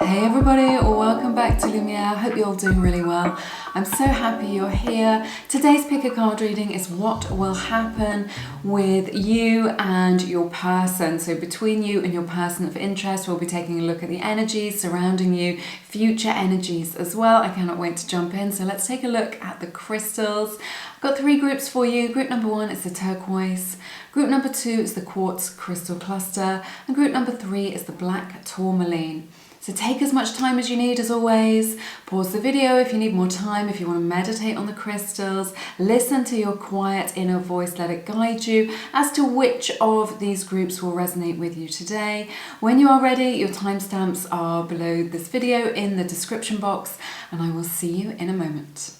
Hey everybody, welcome back to Lumiere. Hope you're all doing really well. I'm so happy you're here. Today's pick a card reading is what will happen with you and your person. So between you and your person of interest, we'll be taking a look at the energies surrounding you, future energies as well. I cannot wait to jump in. So let's take a look at the crystals. I've got 3 groups for you. Group number 1 is the turquoise. Group number 2 is the quartz crystal cluster. And group number 3 is the black tourmaline. So take as much time as you need, as always. Pause the video if you need more time, if you want to meditate on the crystals. Listen to your quiet inner voice, let it guide you as to which of these groups will resonate with you today. When you are ready, your timestamps are below this video in the description box, and I will see you in a moment.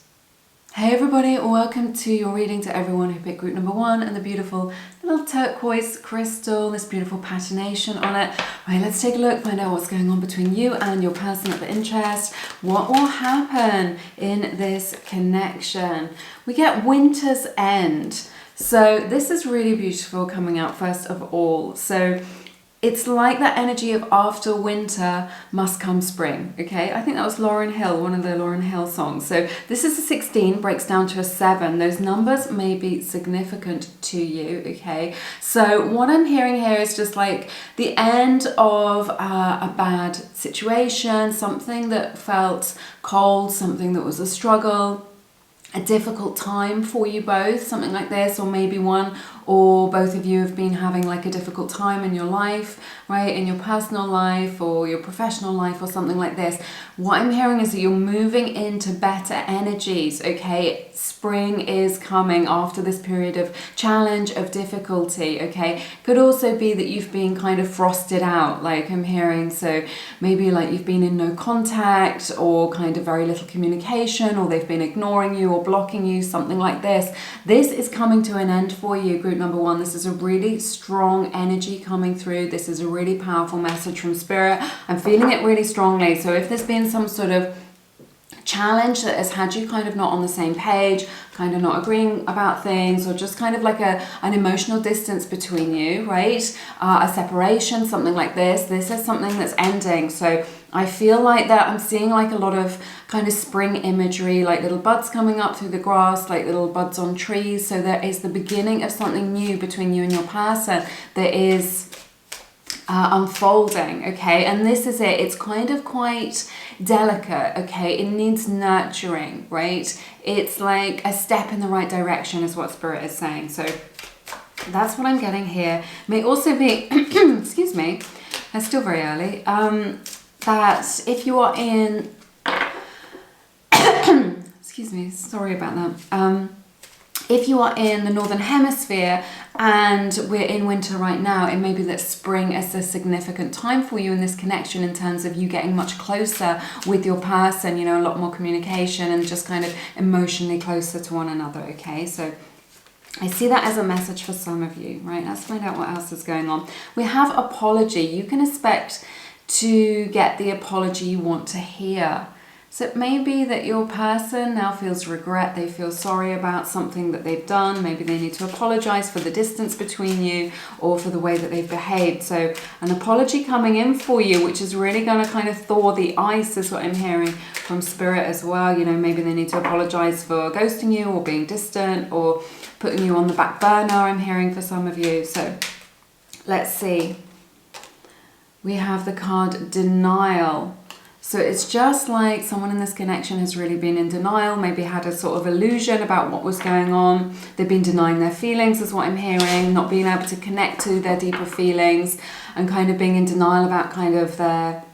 Hey everybody, welcome to your reading, to everyone who picked group number 1 and the beautiful little turquoise crystal, this beautiful patination on it. Right, let's take a look, find out what's going on between you and your person of interest. What will happen in this connection? We get winter's end. So this is really beautiful coming out first of all. So it's like that energy of after winter must come spring, okay? I think that was Lauryn Hill, one of the Lauryn Hill songs. So this is a 16, breaks down to a 7. Those numbers may be significant to you, okay? So what I'm hearing here is just like the end of a bad situation, something that felt cold, something that was a struggle, a difficult time for you both, something like this, or maybe one or both of you have been having like a difficult time in your life, right, in your personal life or your professional life or something like this. What I'm hearing is that you're moving into better energies, okay? Spring is coming after this period of challenge, of difficulty, okay? Could also be that you've been kind of frosted out, like I'm hearing. So maybe like you've been in no contact or kind of very little communication, or they've been ignoring you or blocking you, something like this. This is coming to an end for you, group number 1. This is a really strong energy coming through. This is a really powerful message from Spirit. I'm feeling it really strongly. So if there's been some sort of challenge that has had you kind of not on the same page, kind of not agreeing about things, or just kind of like an emotional distance between you, right? A separation, something like this. This is something that's ending. So I feel like that I'm seeing like a lot of kind of spring imagery, like little buds coming up through the grass, like little buds on trees. So there is the beginning of something new between you and your person that is unfolding, okay? And this is it. It's kind of quite delicate, okay? It needs nurturing, right? It's like a step in the right direction is what Spirit is saying. So that's what I'm getting here. May also be, excuse me, it's still very early, that if you are in, excuse me, sorry about that. If you are in the Northern Hemisphere and we're in winter right now, it may be that spring is a significant time for you in this connection in terms of you getting much closer with your person, you know, a lot more communication and just kind of emotionally closer to one another, okay? So I see that as a message for some of you, right? Let's find out what else is going on. We have apology. You can expect to get the apology you want to hear. So it may be that your person now feels regret, they feel sorry about something that they've done, maybe they need to apologize for the distance between you or for the way that they've behaved. So an apology coming in for you, which is really going to kind of thaw the ice, is what I'm hearing from Spirit as well. You know, maybe they need to apologize for ghosting you or being distant or putting you on the back burner, I'm hearing for some of you. So let's see. We have the card denial. So it's just like someone in this connection has really been in denial, maybe had a sort of illusion about what was going on. They've been denying their feelings is what I'm hearing, not being able to connect to their deeper feelings and kind of being in denial about kind of their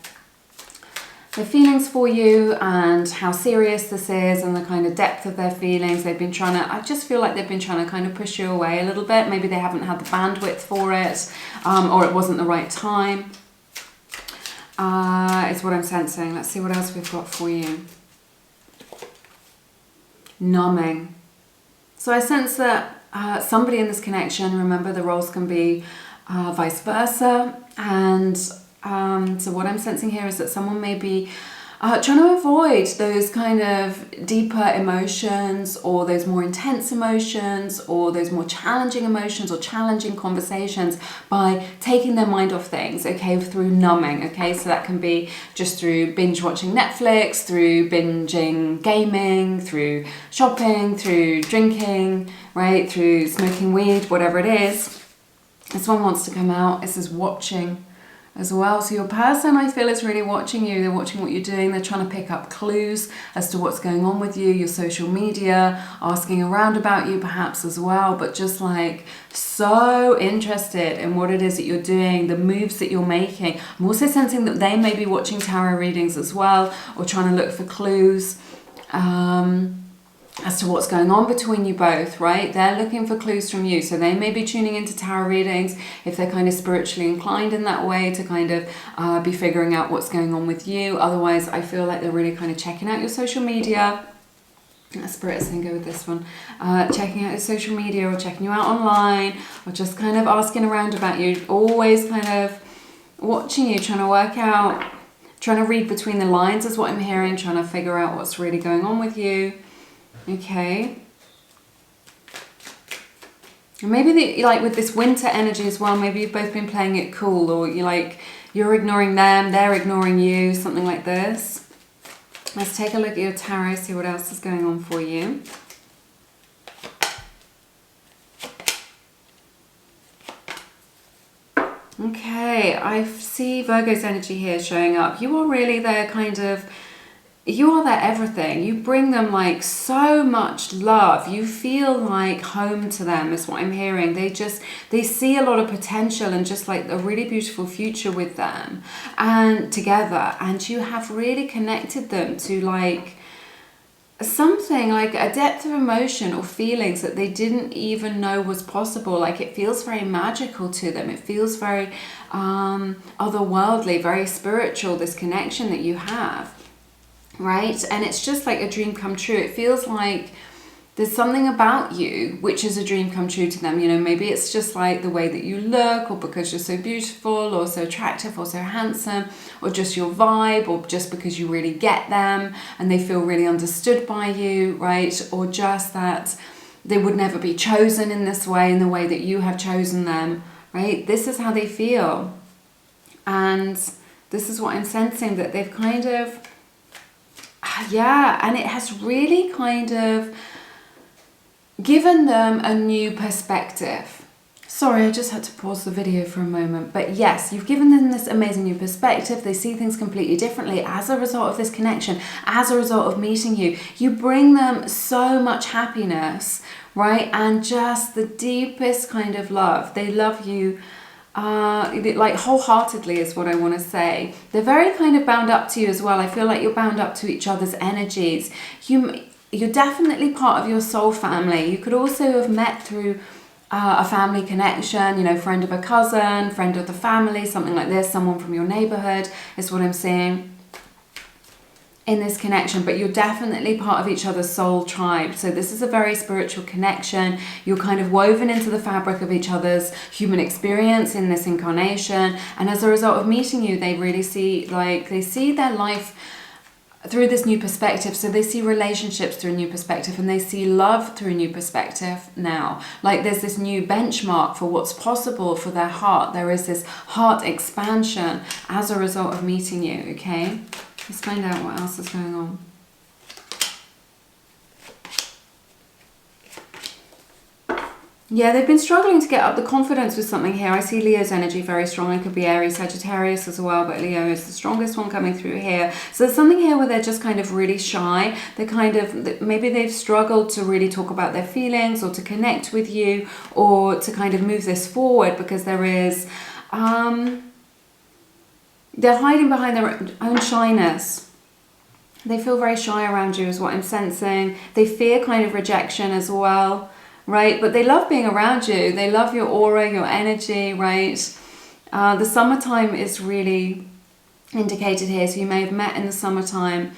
feelings for you and how serious this is and the kind of depth of their feelings. They've been trying to, I just feel like they've been trying to kind of push you away a little bit. Maybe they haven't had the bandwidth for it, or it wasn't the right time. It's what I'm sensing. Let's see what else we've got for you. Numbing. So I sense that somebody in this connection, remember the roles can be vice versa. And so what I'm sensing here is that someone may be trying to avoid those kind of deeper emotions or those more intense emotions or those more challenging emotions or challenging conversations by taking their mind off things, okay, through numbing, okay? So that can be just through binge watching Netflix, through binging gaming, through shopping, through drinking, right, through smoking weed, whatever it is. This one wants to come out. This is watching as well. So your person, I feel, is really watching you. They're watching what you're doing. They're trying to pick up clues as to what's going on with you, your social media, asking around about you perhaps as well, but just like so interested in what it is that you're doing, the moves that you're making. I'm also sensing that they may be watching tarot readings as well, or trying to look for clues as to what's going on between you both, right? They're looking for clues from you. So they may be tuning into tarot readings if they're kind of spiritually inclined in that way, to kind of be figuring out what's going on with you. Otherwise, I feel like they're really kind of checking out your social media. Spirit's gonna go with this one. Checking out your social media, or checking you out online, or just kind of asking around about you. Always kind of watching you, trying to work out, trying to read between the lines is what I'm hearing, trying to figure out what's really going on with you. Okay. And maybe like with this winter energy as well, maybe you've both been playing it cool, or you're ignoring them, they're ignoring you, something like this. Let's take a look at your tarot, see what else is going on for you. Okay, I see Virgo's energy here showing up. You are really their kind of, you are their everything. You bring them like so much love. You feel like home to them is what I'm hearing. They see a lot of potential and just like a really beautiful future with them and together. And you have really connected them to like something like a depth of emotion or feelings that they didn't even know was possible. Like it feels very magical to them. It feels very otherworldly, very spiritual, this connection that you have. Right? And it's just like a dream come true. It feels like there's something about you which is a dream come true to them. You know, maybe it's just like the way that you look, or because you're so beautiful or so attractive or so handsome, or just your vibe, or just because you really get them and they feel really understood by you, right? Or just that they would never be chosen in this way, in the way that you have chosen them, right? This is how they feel. And this is what I'm sensing, that they've kind of, yeah, and it has really kind of given them a new perspective. Sorry, I just had to pause the video for a moment. But yes, you've given them this amazing new perspective. They see things completely differently as a result of this connection, as a result of meeting you. You bring them so much happiness, right? And just the deepest kind of love. They love you like wholeheartedly is what I want to say. They're very kind of bound up to you as well. I feel like you're bound up to each other's energies. You're definitely part of your soul family. You could also have met through a family connection, you know, friend of a cousin, friend of the family, something like this, someone from your neighborhood is what I'm seeing in this connection. But you're definitely part of each other's soul tribe. So this is a very spiritual connection. You're kind of woven into the fabric of each other's human experience in this incarnation. And as a result of meeting you, they really see, like, they see their life through this new perspective. So they see relationships through a new perspective, and they see love through a new perspective now. Like there's this new benchmark for what's possible for their heart. There is this heart expansion as a result of meeting you, okay? Let's find out what else is going on. Yeah, they've been struggling to get up the confidence with something here. I see Leo's energy very strong. It could be Aries, Sagittarius as well, but Leo is the strongest one coming through here. So there's something here where they're just kind of really shy. They're kind of, maybe they've struggled to really talk about their feelings, or to connect with you, or to kind of move this forward, because there is, they're hiding behind their own shyness. They feel very shy around you is what I'm sensing. They fear kind of rejection as well. Right, but they love being around you. They love your aura, your energy, right? The summertime is really indicated here. So you may have met in the summertime,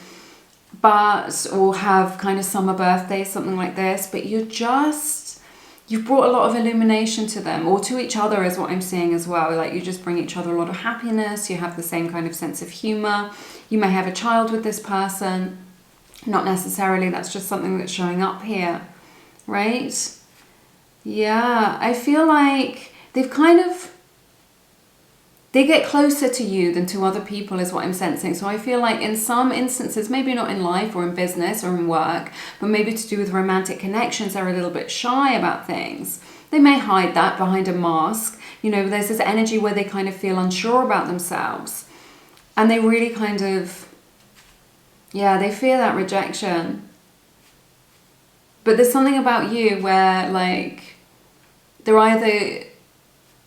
or have kind of summer birthdays, something like this. But you're just you've brought a lot of illumination to them, or to each other is what I'm seeing as well. Like you just bring each other a lot of happiness. You have the same kind of sense of humor. You may have a child with this person. Not necessarily, that's just something that's showing up here, right? Yeah, I feel like they've kind of, they get closer to you than to other people is what I'm sensing. So I feel like in some instances, maybe not in life or in business or in work, but maybe to do with romantic connections, they're a little bit shy about things. They may hide that behind a mask. You know, there's this energy where they kind of feel unsure about themselves. And they really kind of, yeah, they fear that rejection. But there's something about you where like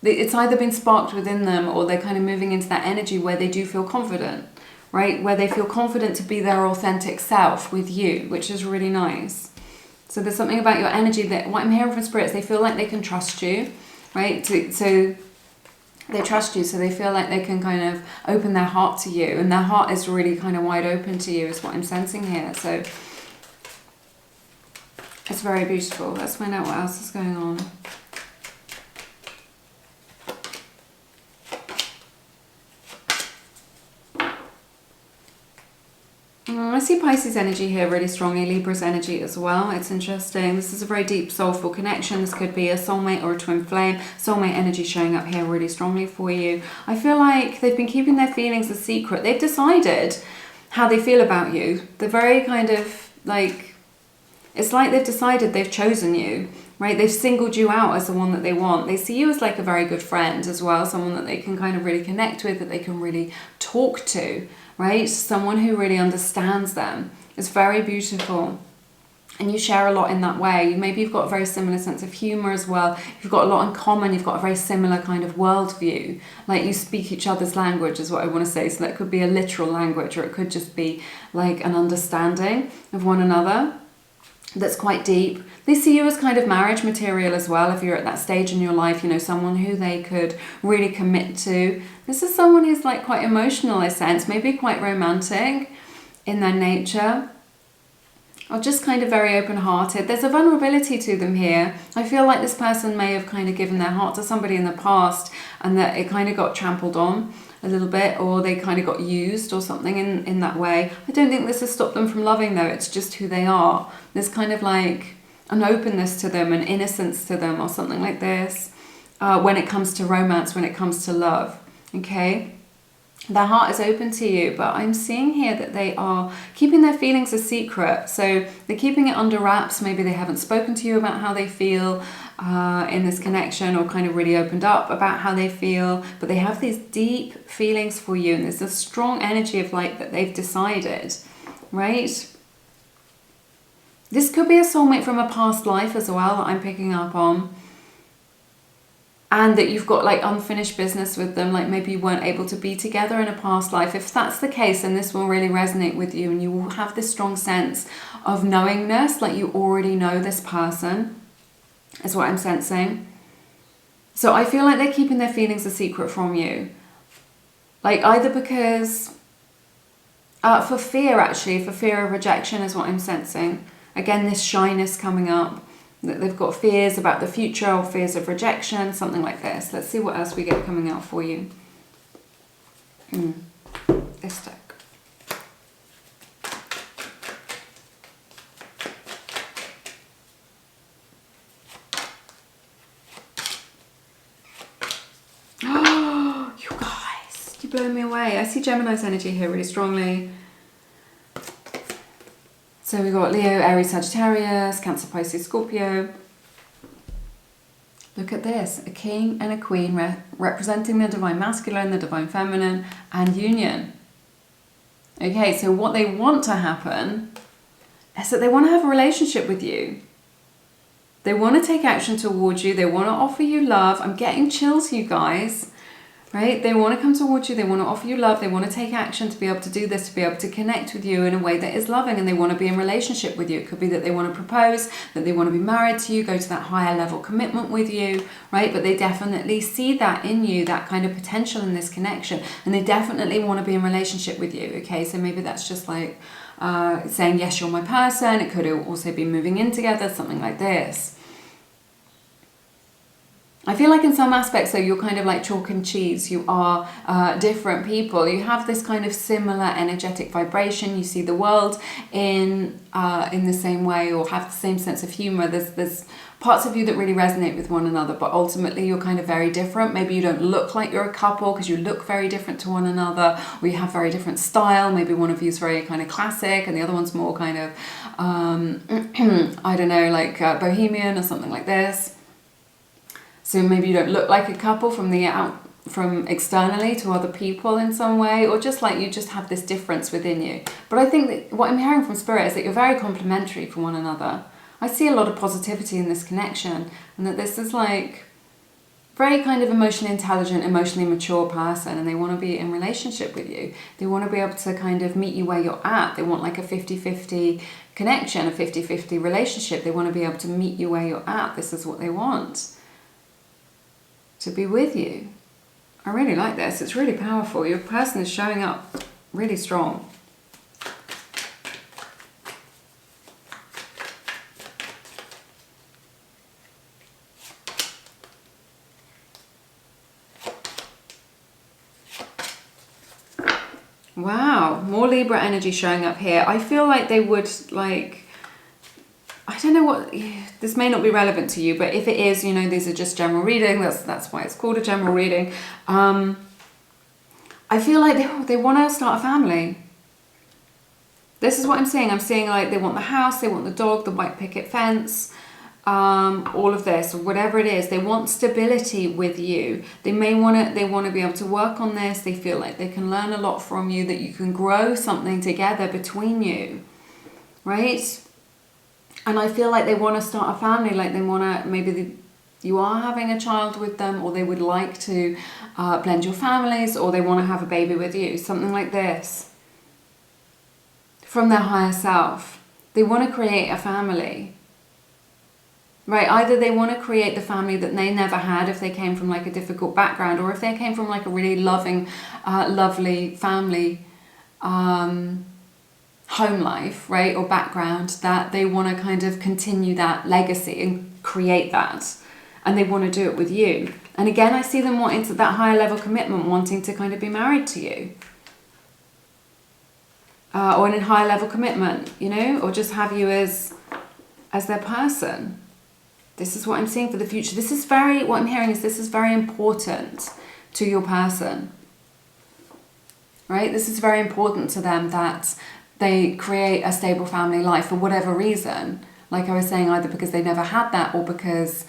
it's either been sparked within them, or they're kind of moving into that energy where they do feel confident, right? Where they feel confident to be their authentic self with you, which is really nice. So there's something about your energy that, what I'm hearing from spirits, they feel like they can trust you, right? So they trust you, so they feel like they can kind of open their heart to you, and their heart is really kind of wide open to you is what I'm sensing here. So it's very beautiful. Let's find out what else is going on. I see Pisces energy here really strongly, Libra's energy as well. It's interesting. This is a very deep soulful connection. This could be a soulmate or a twin flame. Soulmate energy showing up here really strongly for you. I feel like they've been keeping their feelings a secret. They've decided how they feel about you. They're very kind of like, it's like they've decided they've chosen you, right? They've singled you out as the one that they want. They see you as like a very good friend as well, someone that they can kind of really connect with, that they can really talk to, right? Someone who really understands them. It's very beautiful. And you share a lot in that way. Maybe you've got a very similar sense of humor as well. You've got a lot in common. You've got a very similar kind of worldview. Like you speak each other's language is what I want to say. So that could be a literal language, or it could just be like an understanding of one another that's quite deep. They see you as kind of marriage material as well, if you're at that stage in your life, you know, someone who they could really commit to. This is someone who's like quite emotional, I sense, maybe quite romantic in their nature, or just kind of very open-hearted. There's a vulnerability to them here. I feel like this person may have kind of given their heart to somebody in the past, and that it kind of got trampled on a little bit, or they kind of got used or something in that way. I don't think this has stopped them from loving though. It's just who they are. There's kind of like an openness to them, an innocence to them, or something like this, when it comes to romance, when it comes to love, okay? Their heart is open to you, but I'm seeing here that they are keeping their feelings a secret. So they're keeping it under wraps. Maybe they haven't spoken to you about how they feel in this connection, or kind of really opened up about how they feel, but they have these deep feelings for you, and there's a strong energy of like that they've decided, right? This could be a soulmate from a past life as well that I'm picking up on. And that you've got like unfinished business with them, like maybe you weren't able to be together in a past life. If that's the case, then this will really resonate with you, and you will have this strong sense of knowingness, like you already know this person, is what I'm sensing. So I feel like they're keeping their feelings a secret from you. Like either because, for fear actually, for fear of rejection is what I'm sensing. Again, this shyness coming up. That they've got fears about the future, or fears of rejection, something like this. Let's see what else we get coming out for you. This deck. Oh, you guys, you blow me away. I see Gemini's energy here really strongly. So we've got Leo, Aries, Sagittarius, Cancer, Pisces, Scorpio. Look at this, a king and a queen representing the divine masculine, the divine feminine, and union. Okay, so what they want to happen is that they want to have a relationship with you. They want to take action towards you. They want to offer you love. I'm getting chills, you guys. Right? They want to come towards you, they want to offer you love, they want to take action to be able to do this, to be able to connect with you in a way that is loving, and they want to be in relationship with you. It could be that they want to propose, that they want to be married to you, go to that higher level commitment with you, right? But they definitely see that in you, that kind of potential in this connection, and they definitely want to be in relationship with you, okay? So maybe that's just like saying, yes, you're my person. It could also be moving in together, something like this. I feel like in some aspects, though, you're kind of like chalk and cheese. You are different people. You have this kind of similar energetic vibration. You see the world in the same way, or have the same sense of humor. There's parts of you that really resonate with one another, but ultimately you're kind of very different. Maybe you don't look like you're a couple because you look very different to one another, or you have very different style. Maybe one of you is very kind of classic and the other one's more kind of, I don't know, like bohemian or something like this. So maybe you don't look like a couple from externally to other people in some way, or just like you just have this difference within you. But I think that what I'm hearing from Spirit is that you're very complementary for one another. I see a lot of positivity in this connection, and that this is like very kind of emotionally intelligent, emotionally mature person, and they want to be in relationship with you. They want to be able to kind of meet you where you're at. They want like a 50-50 connection, a 50-50 relationship. They want to be able to meet you where you're at. This is what they want. To be with you. I really like this. It's really powerful. Your person is showing up really strong. Wow, more Libra energy showing up here. I feel like they would like, I don't know what, this may not be relevant to you, but if it is, you know, these are just general reading. That's why it's called a general reading. I feel like they want to start a family. This is what I'm seeing. I'm seeing like they want the house, they want the dog, the white picket fence, all of this, or whatever it is. They want stability with you. They want to be able to work on this. They feel like they can learn a lot from you, that you can grow something together between you, right? And I feel like they want to start a family, like they want to, maybe you are having a child with them, or they would like to blend your families, or they want to have a baby with you, something like this. From their higher self. They want to create a family. Right, either they want to create the family that they never had if they came from like a difficult background, or if they came from like a really loving, lovely family home life, right, or background, that they want to kind of continue that legacy and create that, and they want to do it with you. And again, I see them wanting to, that higher level commitment, wanting to kind of be married to you, or in a higher level commitment, you know, or just have you as their person. This is what I'm seeing for the future. This is what I'm hearing is this is very important to your person, right? This is very important to them, that they create a stable family life for whatever reason. Like I was saying, either because they never had that, or because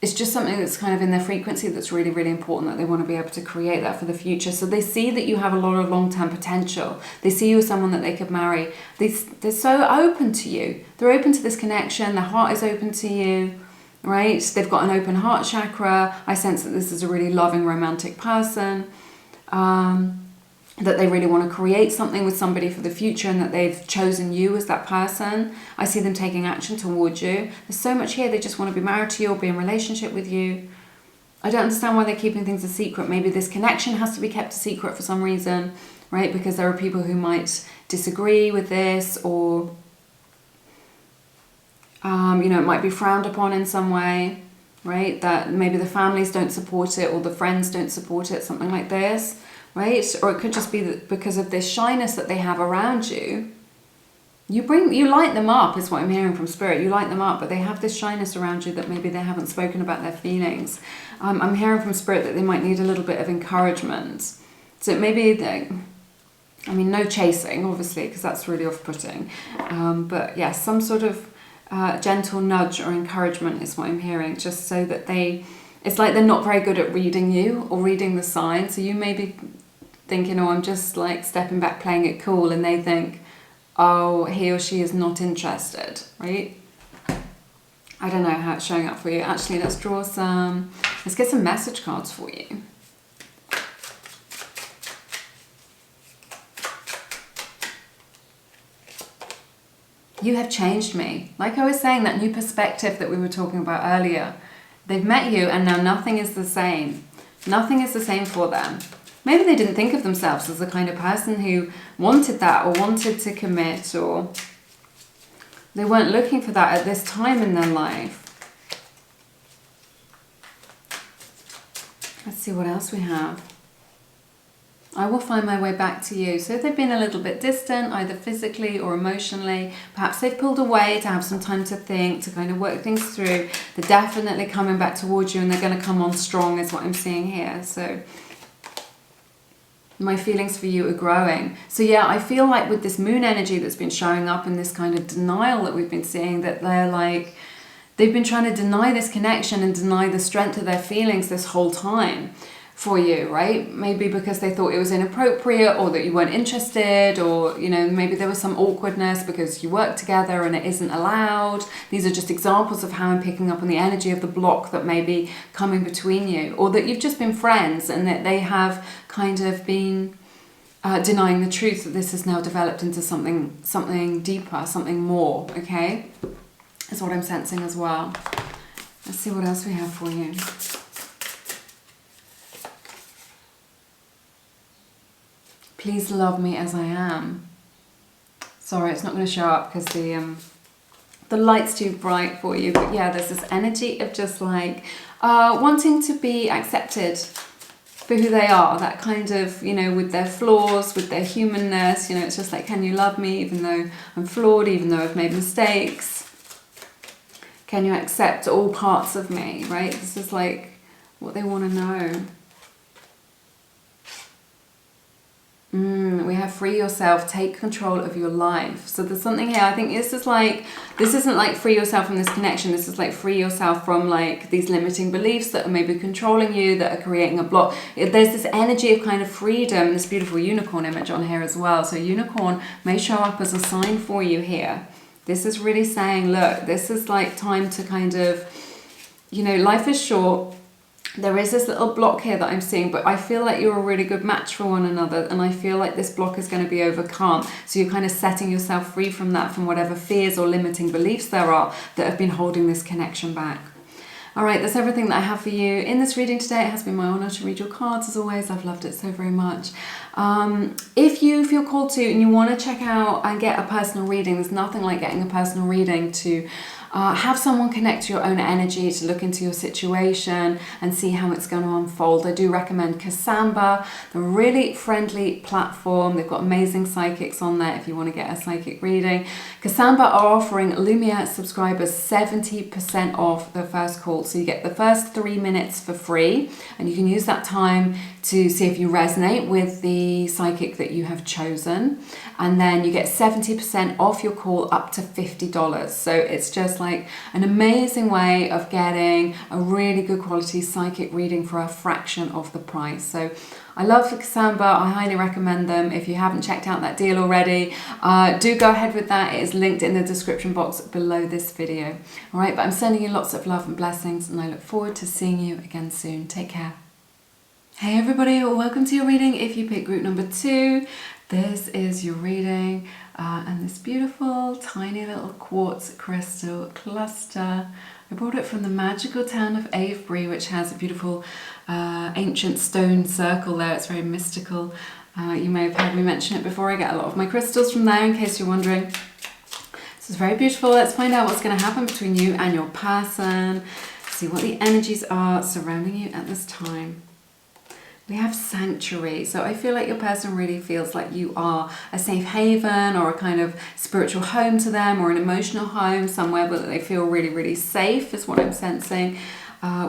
it's just something that's kind of in their frequency that's really, really important, that they want to be able to create that for the future. So they see that you have a lot of long-term potential. They see you as someone that they could marry. They're so open to you. They're open to this connection. Their heart is open to you, right? They've got an open heart chakra. I sense that this is a really loving, romantic person. That they really want to create something with somebody for the future, and that they've chosen you as that person. I see them taking action towards you. There's so much here. They just want to be married to you or be in a relationship with you. I don't understand why they're keeping things a secret. Maybe this connection has to be kept a secret for some reason, right? Because there are people who might disagree with this, or you know, it might be frowned upon in some way, right? That maybe the families don't support it, or the friends don't support it, something like this. Right? Or it could just be that because of this shyness that they have around you, you light them up, is what I'm hearing from Spirit. You light them up, but they have this shyness around you that maybe they haven't spoken about their feelings. I'm hearing from Spirit that they might need a little bit of encouragement. So maybe no chasing, obviously, because that's really off-putting. But yeah, some sort of gentle nudge or encouragement is what I'm hearing, just so that it's like they're not very good at reading you or reading the signs. So you may be thinking, oh, I'm just like stepping back, playing it cool, and they think, oh, he or she is not interested, right? I don't know how it's showing up for you. Actually, let's get some message cards for you. You have changed me. Like I was saying, that new perspective that we were talking about earlier. They've met you, and now nothing is the same. Nothing is the same for them. Maybe they didn't think of themselves as the kind of person who wanted that, or wanted to commit, or They weren't looking for that at this time in their life. Let's see what else we have. I will find my way back to you. So they've been a little bit distant, either physically or emotionally. Perhaps they've pulled away to have some time to think, to kind of work things through. They're definitely coming back towards you, and they're going to come on strong is what I'm seeing here. So my feelings for you are growing. So yeah, I feel like with this moon energy that's been showing up and this kind of denial that we've been seeing, that they're like, they've been trying to deny this connection and deny the strength of their feelings this whole time for you, right? Maybe because they thought it was inappropriate, or that you weren't interested, or, you know, maybe there was some awkwardness because you work together and it isn't allowed. These are just examples of how I'm picking up on the energy of the block that may be coming between you, or that you've just been friends and that they have kind of been denying the truth that this has now developed into something deeper, something more, okay? That's what I'm sensing as well. Let's see what else we have for you. Please love me as I am. Sorry, it's not going to show up because the light's too bright for you. But yeah, there's this energy of just like wanting to be accepted for who they are. That kind of, you know, with their flaws, with their humanness. You know, it's just like, can you love me even though I'm flawed, even though I've made mistakes? Can you accept all parts of me, right? This is like what they want to know. We have free yourself, take control of your life. So there's something here. I think this isn't like free yourself from this connection. This is like free yourself from like these limiting beliefs that are maybe controlling you, that are creating a block. There's this energy of kind of freedom, this beautiful unicorn image on here as well. So unicorn may show up as a sign for you here. This is really saying, look, this is like time to kind of, you know, life is short. There is this little block here that I'm seeing, but I feel like you're a really good match for one another, and I feel like this block is going to be overcome. So you're kind of setting yourself free from that, from whatever fears or limiting beliefs there are that have been holding this connection back. All right, that's everything that I have for you in this reading today. It has been my honor to read your cards as always. I've loved it so very much. If you feel called to and you want to check out and get a personal reading, there's nothing like getting a personal reading to have someone connect to your own energy, to look into your situation and see how it's going to unfold. I do recommend KASAMBA. They're a really friendly platform. They've got amazing psychics on there if you want to get a psychic reading. KASAMBA are offering Lumiere subscribers 70% off the first call. So you get the first 3 minutes for free, and you can use that time to see if you resonate with the psychic that you have chosen. And then you get 70% off your call up to $50. So it's just like an amazing way of getting a really good quality psychic reading for a fraction of the price. So I love KASAMBA. I highly recommend them. If you haven't checked out that deal already, do go ahead with that. It is linked in the description box below this video. All right, but I'm sending you lots of love and blessings, and I look forward to seeing you again soon. Take care. Hey everybody, welcome to your reading. If you pick group number 2, this is your reading, and this beautiful tiny little quartz crystal cluster. I brought it from the magical town of Avebury, which has a beautiful ancient stone circle there. It's very mystical. You may have heard me mention it before. I get a lot of my crystals from there, in case you're wondering. This is very beautiful. Let's find out what's going to happen between you and your person. See what the energies are surrounding you at this time. We have sanctuary. So I feel like your person really feels like you are a safe haven, or a kind of spiritual home to them, or an emotional home, somewhere where they feel really, really safe is what I'm sensing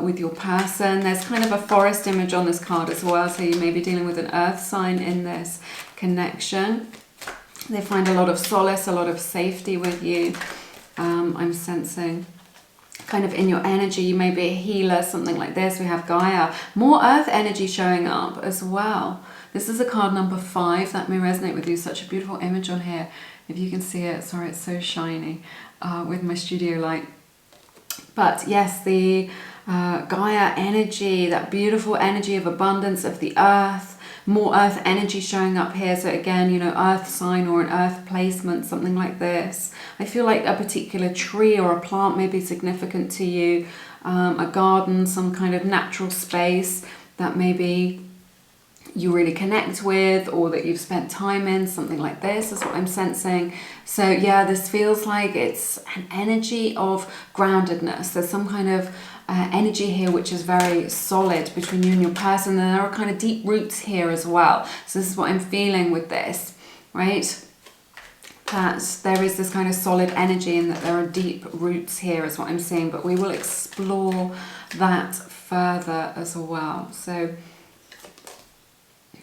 with your person. There's kind of a forest image on this card as well. So you may be dealing with an earth sign in this connection. They find a lot of solace, a lot of safety with you. I'm sensing kind of in your energy. You may be a healer, something like this. We have Gaia, more earth energy showing up as well. This is a card number 5 that may resonate with you. Such a beautiful image on here, if you can see it. Sorry, it's so shiny with my studio light. But yes, the Gaia energy, that beautiful energy of abundance of the earth, more earth energy showing up here. So again, you know, earth sign or an earth placement, something like this. I feel like a particular tree or a plant may be significant to you, a garden, some kind of natural space that may be you really connect with, or that you've spent time in, something like this is what I'm sensing. So yeah, this feels like it's an energy of groundedness. There's some kind of energy here which is very solid between you and your person, and there are kind of deep roots here as well. So this is what I'm feeling with this, right? That there is this kind of solid energy and that there are deep roots here is what I'm seeing, but we will explore that further as well. So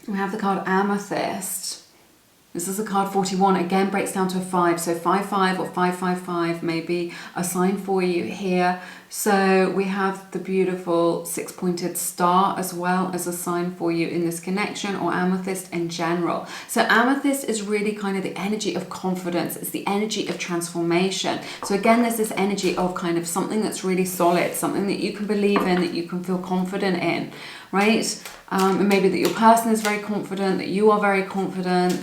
we have the card Amethyst. This is a card 41, again breaks down to a 5. So 5-5 or 5-5-5 may be a sign for you here. So we have the beautiful 6-pointed star as well as a sign for you in this connection, or amethyst in general. So amethyst is really kind of the energy of confidence. It's the energy of transformation. So again, there's this energy of kind of something that's really solid, something that you can believe in, that you can feel confident in, right? And maybe that your person is very confident, that you are very confident,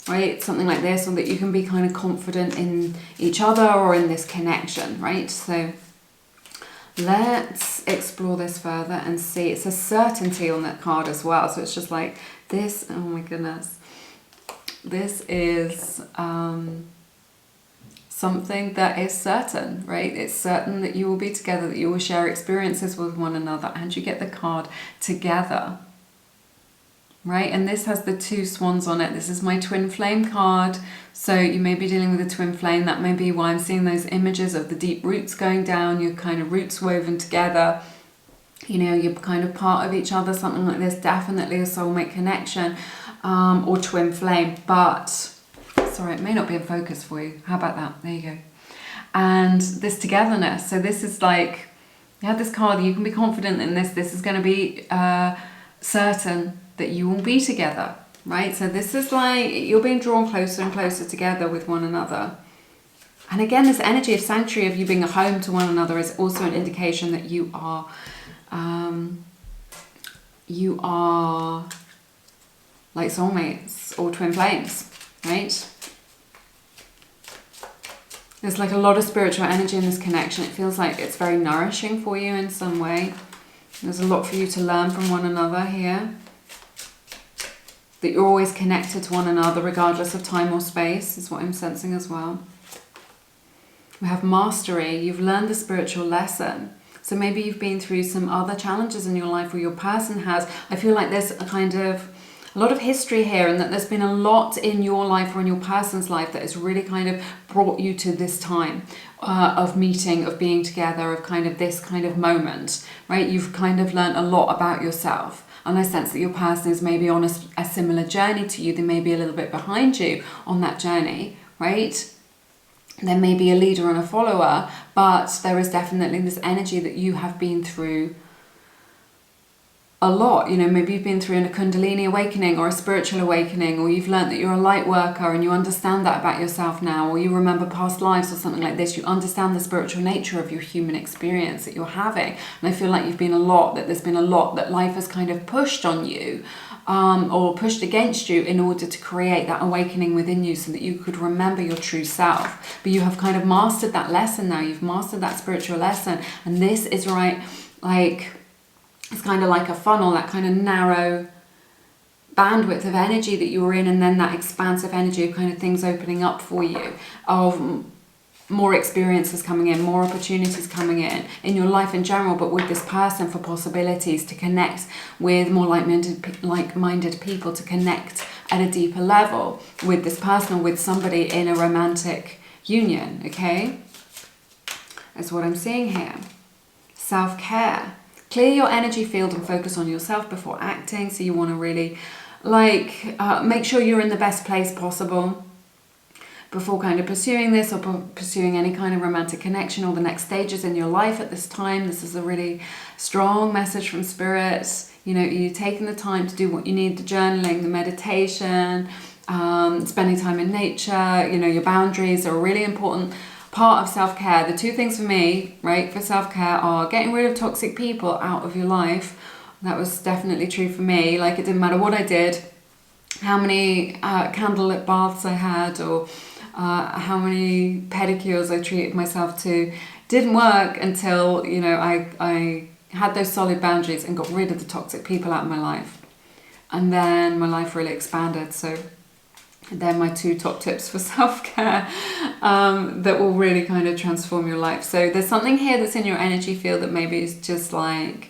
right? Something like this, or that you can be kind of confident in each other or in this connection, right? So let's explore this further and see. It's a certainty on that card as well. So it's just like this, oh my goodness. This is something that is certain, right? It's certain that you will be together, that you will share experiences with one another, and you get the card together. Right, and this has the 2 swans on it. This is my twin flame card. So you may be dealing with a twin flame. That may be why I'm seeing those images of the deep roots going down, your kind of roots woven together. You know, you're kind of part of each other, something like this. Definitely a soulmate connection, or twin flame. But, sorry, it may not be in focus for you. How about that? There you go. And this togetherness. So this is like, you have this card, you can be confident in this. This is going to be certain that you will be together, right? So this is like you're being drawn closer and closer together with one another. And again, this energy of sanctuary, of you being a home to one another, is also an indication that you are like soulmates or twin flames, right? There's like a lot of spiritual energy in this connection. It feels like it's very nourishing for you in some way. There's a lot for you to learn from one another here. That you're always connected to one another regardless of time or space is what I'm sensing as well. We have mastery. You've learned the spiritual lesson. So maybe you've been through some other challenges in your life, or your person has. I feel like there's a lot of history here, and that there's been a lot in your life or in your person's life that has really kind of brought you to this time of meeting, of being together, of kind of this kind of moment, right? You've kind of learned a lot about yourself. And I sense that your person is maybe on a similar journey to you. They may be a little bit behind you on that journey, right? There may be a leader and a follower, but there is definitely this energy that you have been through a lot. You know, maybe you've been through a Kundalini awakening or a spiritual awakening, or you've learned that you're a light worker and you understand that about yourself now, or you remember past lives or something like this. You understand the spiritual nature of your human experience that you're having. And I feel like there's been a lot that life has kind of pushed on you, or pushed against you in order to create that awakening within you so that you could remember your true self. But you have kind of mastered that lesson now. You've mastered that spiritual lesson. And this is right, like, it's kind of like a funnel, that kind of narrow bandwidth of energy that you were in, and then that expansive energy of kind of things opening up for you, of more experiences coming in, more opportunities coming in your life in general, but with this person for possibilities to connect with more like-minded people, to connect at a deeper level with this person or with somebody in a romantic union, okay? That's what I'm seeing here. Self-care. Clear your energy field and focus on yourself before acting. So you want to really make sure you're in the best place possible before kind of pursuing this, or pursuing any kind of romantic connection, or the next stages in your life at this time. This is a really strong message from Spirit. You know, you're taking the time to do what you need, the journaling, the meditation, spending time in nature. You know, your boundaries are a really important part of self-care. The 2 things for me, right, for self-care are getting rid of toxic people out of your life. That was definitely true for me. Like, it didn't matter what I did, how many candlelit baths I had, or how many pedicures I treated myself to. Didn't work until, you know, I had those solid boundaries and got rid of the toxic people out of my life. And then my life really expanded. So they're my 2 top tips for self-care that will really kind of transform your life. So there's something here that's in your energy field that maybe is just like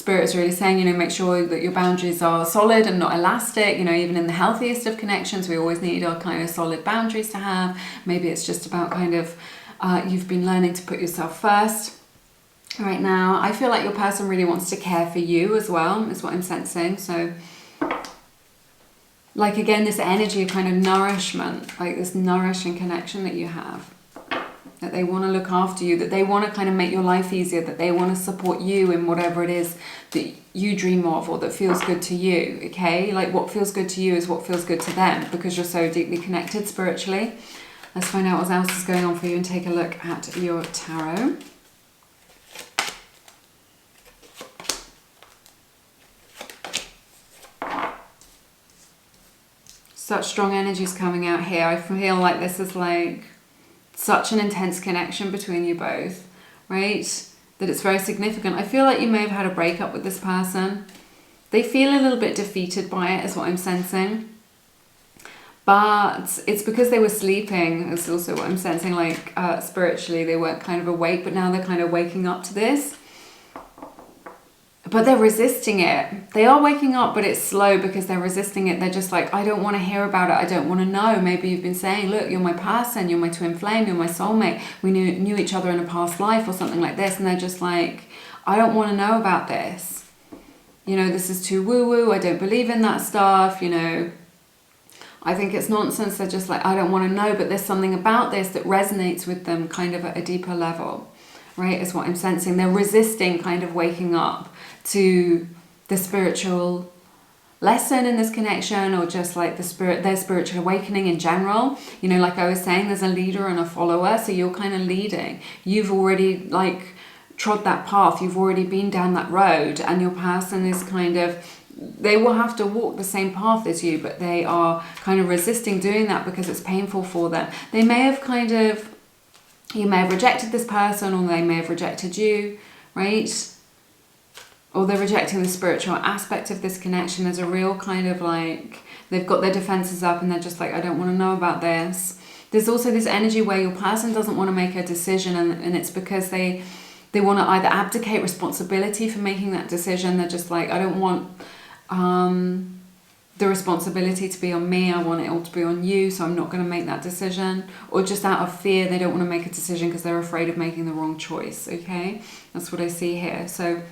Spirit is really saying, you know, make sure that your boundaries are solid and not elastic. You know, even in the healthiest of connections, we always need our kind of solid boundaries to have. Maybe it's just about kind of you've been learning to put yourself first. Right now, I feel like your person really wants to care for you as well, is what I'm sensing. So like again, this energy of kind of nourishment, like this nourishing connection that you have, that they want to look after you, that they want to kind of make your life easier, that they want to support you in whatever it is that you dream of or that feels good to you, okay? Like what feels good to you is what feels good to them because you're so deeply connected spiritually. Let's find out what else is going on for you and take a look at your tarot. Such strong energies coming out here. I feel like this is like such an intense connection between you both, right? That it's very significant. I feel like you may have had a breakup with this person. They feel a little bit defeated by it, is what I'm sensing. But it's because they were sleeping. It's also what I'm sensing, like spiritually they weren't kind of awake, but now they're kind of waking up to this. But they're resisting it. They are waking up, but it's slow because they're resisting it. They're just like, I don't want to hear about it. I don't want to know. Maybe you've been saying, look, you're my person. You're my twin flame. You're my soulmate. We knew each other in a past life or something like this. And they're just like, I don't want to know about this. You know, this is too woo-woo. I don't believe in that stuff. You know, I think it's nonsense. They're just like, I don't want to know. But there's something about this that resonates with them kind of at a deeper level, right? Is what I'm sensing. They're resisting kind of waking up to the spiritual lesson in this connection, or just like their spiritual awakening in general. You know, like I was saying, there's a leader and a follower, so you're kind of leading. You've already like trod that path, you've already been down that road, and your person is kind of, they will have to walk the same path as you, but they are kind of resisting doing that because it's painful for them. They may have you may have rejected this person, or they may have rejected you, right? Or they're rejecting the spiritual aspect of this connection. There's a real kind of like, they've got their defenses up and they're just like, I don't want to know about this. There's also this energy where your person doesn't want to make a decision, and it's because they want to either abdicate responsibility for making that decision. They're just like, I don't want the responsibility to be on me. I want it all to be on you, so I'm not going to make that decision. Or just out of fear, they don't want to make a decision because they're afraid of making the wrong choice, okay? That's what I see here. So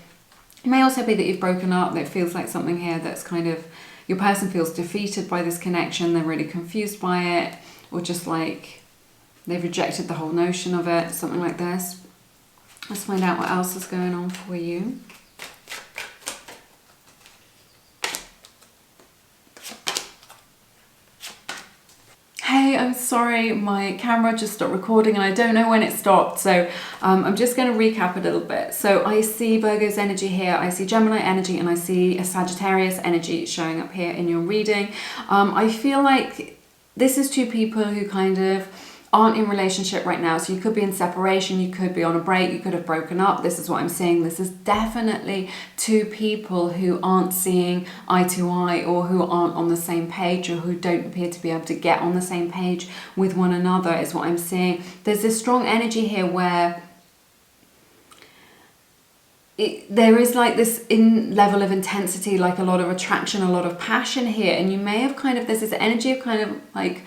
it may also be that you've broken up. That feels like something here that's kind of, your person feels defeated by this connection. They're really confused by it, or just like they've rejected the whole notion of it, something like this. Let's find out what else is going on for you. Hey, I'm sorry, my camera just stopped recording and I don't know when it stopped, so I'm just going to recap a little bit. So I see Virgo's energy here, I see Gemini energy, and I see a Sagittarius energy showing up here in your reading. I feel like this is 2 people who kind of aren't in relationship right now. So you could be in separation, you could be on a break, you could have broken up. This is what I'm seeing. This is definitely 2 people who aren't seeing eye to eye, or who aren't on the same page, or who don't appear to be able to get on the same page with one another, is what I'm seeing. There's this strong energy here where there is like this level of intensity, like a lot of attraction, a lot of passion here. And you may have there's this energy of kind of like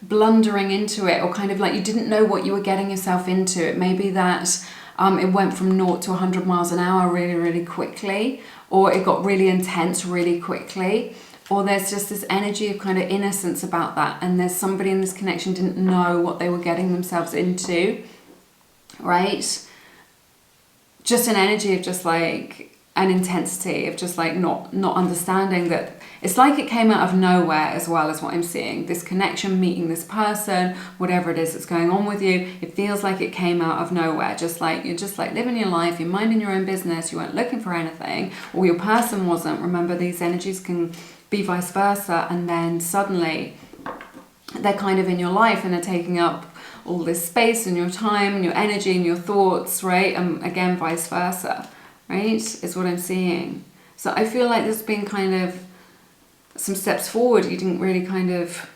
blundering into it, or kind of like you didn't know what you were getting yourself into. It may be that it went from 0 to 100 miles an hour really, really quickly, or it got really intense really quickly, or there's just this energy of kind of innocence about that, and there's somebody in this connection didn't know what they were getting themselves into, right? Just an energy of just like an intensity of just like not understanding that. It's like it came out of nowhere as well, as what I'm seeing. This connection, meeting this person, whatever it is that's going on with you, it feels like it came out of nowhere. Just like you're just like living your life, you're minding your own business, you weren't looking for anything, or your person wasn't. Remember, these energies can be vice versa, and then suddenly they're kind of in your life and they're taking up all this space and your time and your energy and your thoughts, right? And again, vice versa, right? Is what I'm seeing. So I feel like there's been kind of some steps forward. You didn't really kind of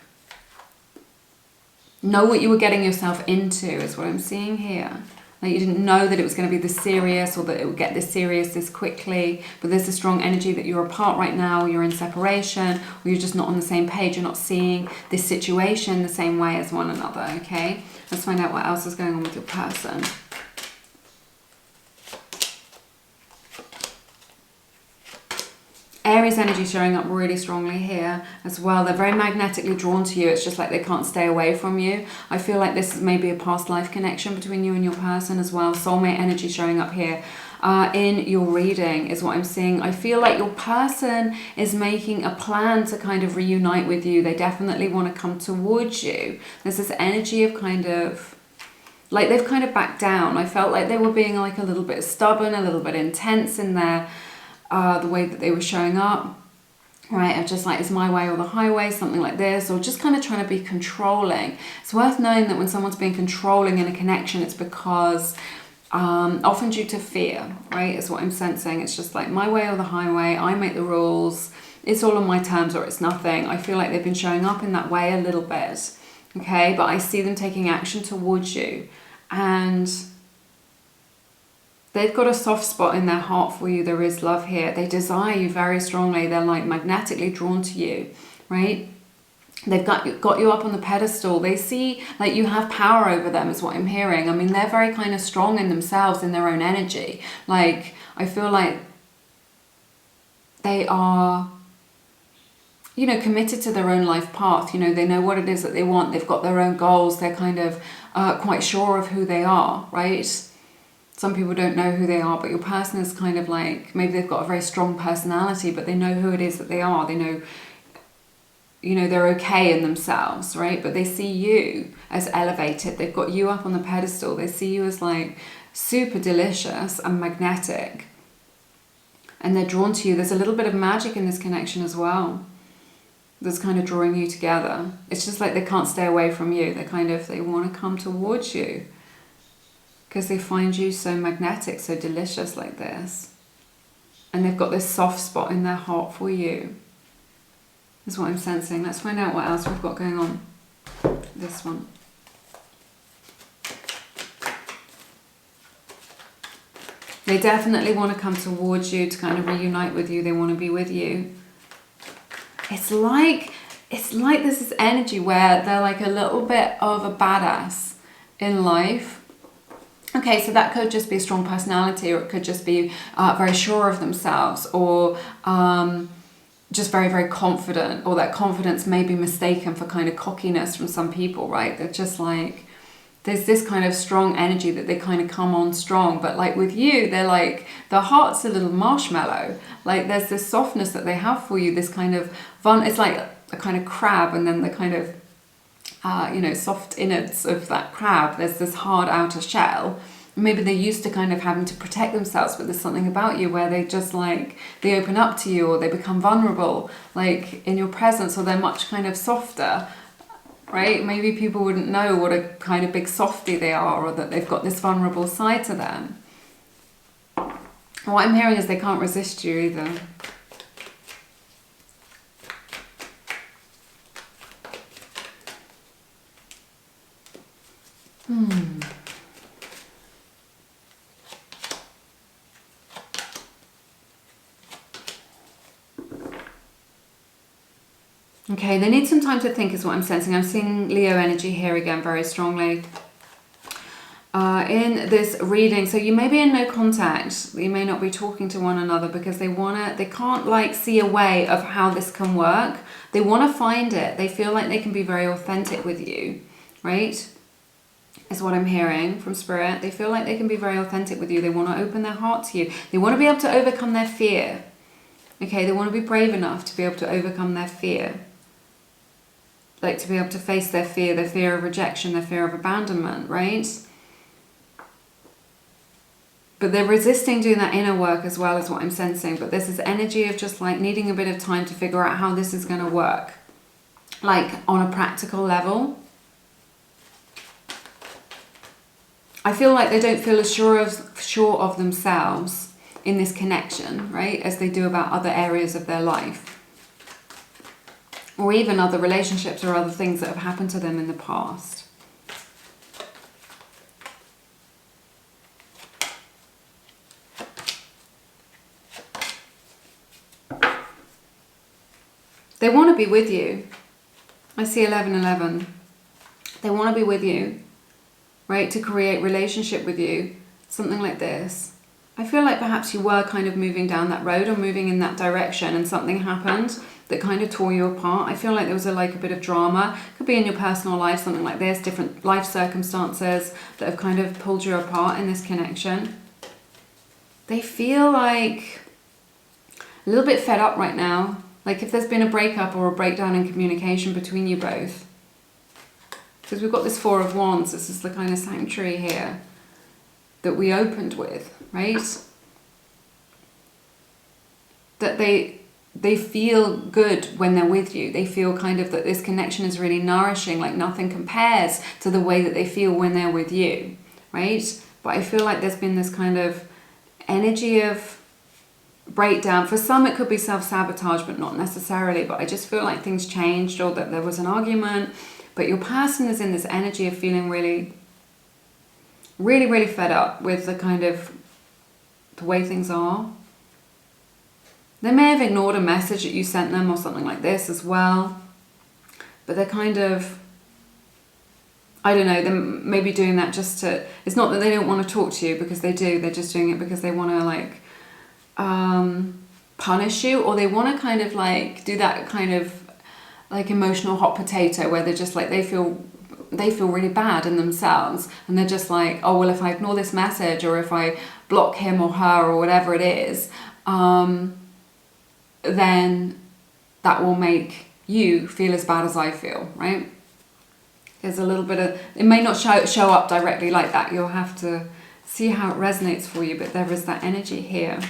know what you were getting yourself into, is what I'm seeing here. Like you didn't know that it was going to be this serious, or that it would get this serious this quickly. But there's a strong energy that you're apart right now, you're in separation, or you're just not on the same page. You're not seeing this situation the same way as one another, okay? Let's find out what else is going on with your person. Aries energy showing up really strongly here as well. They're very magnetically drawn to you. It's just like they can't stay away from you. I feel like this is maybe a past life connection between you and your person as well. Soulmate energy showing up here in your reading is what I'm seeing. I feel like your person is making a plan to kind of reunite with you. They definitely want to come towards you. There's this energy of kind of like they've kind of backed down. I felt like they were being like a little bit stubborn, a little bit intense in their the way that they were showing up, right? Of just like, it's my way or the highway, something like this, or just kind of trying to be controlling. It's worth knowing that when someone's being controlling in a connection, it's because often due to fear, right? Is what I'm sensing. It's just like my way or the highway. I make the rules. It's all on my terms, or it's nothing. I feel like they've been showing up in that way a little bit, okay? But I see them taking action towards you, and they've got a soft spot in their heart for you. There is love here. They desire you very strongly. They're like magnetically drawn to you, right? They've got you up on the pedestal. They see like you have power over them, is what I'm hearing. I mean, they're very kind of strong in themselves, in their own energy. Like, I feel like they are, you know, committed to their own life path. You know, they know what it is that they want. They've got their own goals. They're kind of quite sure of who they are, right? Some people don't know who they are, but your person is kind of like, maybe they've got a very strong personality, but they know who it is that they are. They know, you know, they're okay in themselves, right? But they see you as elevated. They've got you up on the pedestal. They see you as like super delicious and magnetic. And they're drawn to you. There's a little bit of magic in this connection as well, that's kind of drawing you together. It's just like they can't stay away from you. They want to come towards you, because they find you so magnetic, so delicious like this. And they've got this soft spot in their heart for you, is what I'm sensing. Let's find out what else we've got going on. This one. They definitely want to come towards you to kind of reunite with you. They want to be with you. It's like there's this energy where they're like a little bit of a badass in life. Okay, so that could just be a strong personality, or it could just be very sure of themselves, or just very, very confident, or that confidence may be mistaken for kind of cockiness from some people, right? They're just like, there's this kind of strong energy that they kind of come on strong, but like with you, they're like, their heart's a little marshmallow. Like there's this softness that they have for you, this kind of it's like a kind of crab, and then the kind of you know, soft innards of that crab. There's this hard outer shell. Maybe they're used to kind of having to protect themselves, but there's something about you where they just like, they open up to you, or they become vulnerable, like in your presence, or they're much kind of softer, right? Maybe people wouldn't know what a kind of big softie they are, or that they've got this vulnerable side to them. What I'm hearing is they can't resist you either. Okay, they need some time to think, is what I'm sensing. I'm seeing Leo energy here again very strongly in this reading. So you may be in no contact. You may not be talking to one another because they can't like see a way of how this can work. They want to find it. They feel like they can be very authentic with you, right? Is what I'm hearing from Spirit. They feel like they can be very authentic with you. They want to open their heart to you. They want to be able to overcome their fear. Okay, they want to be brave enough to be able to overcome their fear. Like to be able to face their fear of rejection, their fear of abandonment, right? But they're resisting doing that inner work as well, is what I'm sensing. But there's this energy of just like needing a bit of time to figure out how this is going to work. Like on a practical level. I feel like they don't feel as sure of themselves in this connection, right, as they do about other areas of their life. or even other relationships or other things that have happened to them in the past. They want to be with you. I see 1111. They want to be with you, right? To create relationship with you, something like this. I feel like perhaps you were kind of moving down that road or moving in that direction, and something happened that kind of tore you apart. I feel like there was a bit of drama. Could be in your personal life, something like this, different life circumstances that have kind of pulled you apart in this connection. They feel like a little bit fed up right now. Like if there's been a breakup or a breakdown in communication between you both. Because we've got this Four of Wands, this is the kind of sanctuary here that we opened with, right? That they feel good when they're with you. They feel kind of that this connection is really nourishing, like nothing compares to the way that they feel when they're with you, right? But I feel like there's been this kind of energy of breakdown. For some it could be self-sabotage, but not necessarily. But I just feel like things changed, or that there was an argument. But your person is in this energy of feeling really fed up with the kind of the way things are. They may have ignored a message that you sent them or something like this as well. But they're kind of, I don't know, they're maybe doing that just to, it's not that they don't want to talk to you, because they do. They're just doing it because they want to punish you, or they want to kind of do that kind of emotional hot potato where they're just they feel really bad in themselves, and they're just like, oh well, if I ignore this message, or if I block him or her or whatever it is, then that will make you feel as bad as I feel, right? There's a little bit of, it may not show up directly like that. You'll have to see how it resonates for you, but there is that energy here.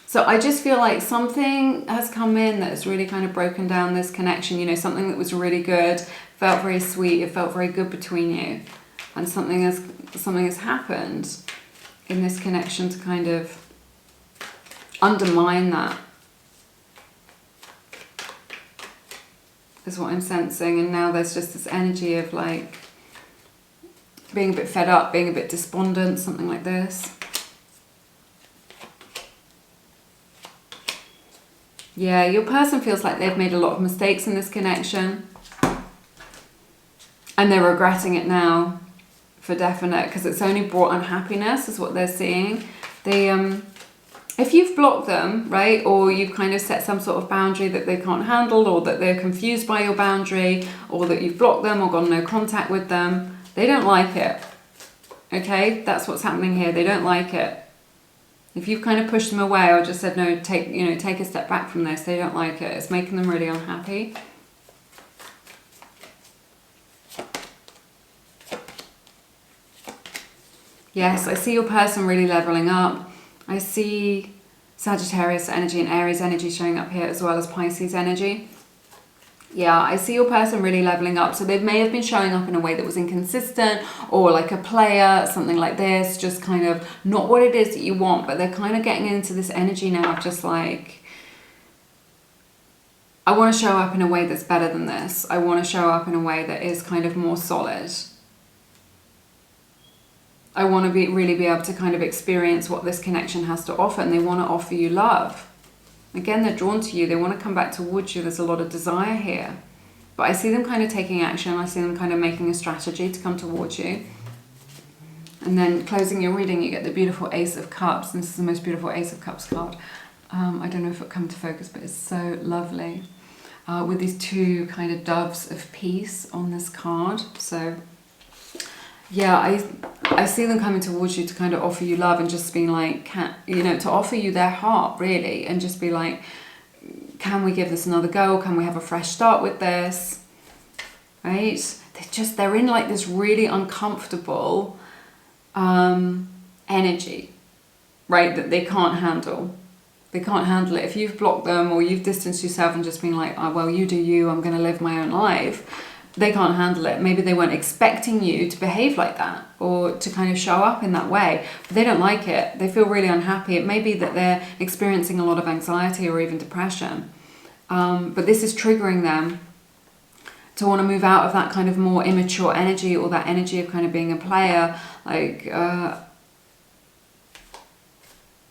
So I just feel like something has come in that has really kind of broken down this connection, you know, something that was really good, felt very sweet, it felt very good between you. And something has happened in this connection to kind of undermine that, is what I'm sensing. And now there's just this energy of being a bit fed up, being a bit despondent, something like this. Yeah, your person feels like they've made a lot of mistakes in this connection, and they're regretting it now for definite, because it's only brought unhappiness, is what they're seeing. They if you've blocked them, right, or you've kind of set some sort of boundary that they can't handle, or that they're confused by your boundary, or that you've blocked them or got no contact with them, they don't like it. Okay, that's what's happening here. They don't like it. If you've kind of pushed them away or just said, no, take a step back from this, they don't like it. It's making them really unhappy. Yes, I see your person really leveling up. I see Sagittarius energy and Aries energy showing up here, as well as Pisces energy. Yeah, I see your person really leveling up. So they may have been showing up in a way that was inconsistent, or like a player, something like this, just kind of not what it is that you want, but they're kind of getting into this energy now of just like, I want to show up in a way that's better than this. I want to show up in a way that is kind of more solid. I want to really be able to kind of experience what this connection has to offer, and they want to offer you love. Again, they're drawn to you. They want to come back towards you. There's a lot of desire here. But I see them kind of taking action. I see them kind of making a strategy to come towards you. And then closing your reading, you get the beautiful Ace of Cups. And this is the most beautiful Ace of Cups card. I don't know if it'll come to focus, but it's so lovely. With these two kind of doves of peace on this card. So yeah, I see them coming towards you to kind of offer you love, and just being like, to offer you their heart, really, and just be like, can we give this another go? Can we have a fresh start with this? Right? They're in like this really uncomfortable energy, right, that they can't handle. They can't handle it. If you've blocked them, or you've distanced yourself and just been like, oh, well, you do you, I'm going to live my own life. They can't handle it. Maybe they weren't expecting you to behave like that, or to kind of show up in that way, but they don't like it. They feel really unhappy. It may be that they're experiencing a lot of anxiety or even depression. But this is triggering them to want to move out of that kind of more immature energy, or that energy of kind of being a player, like,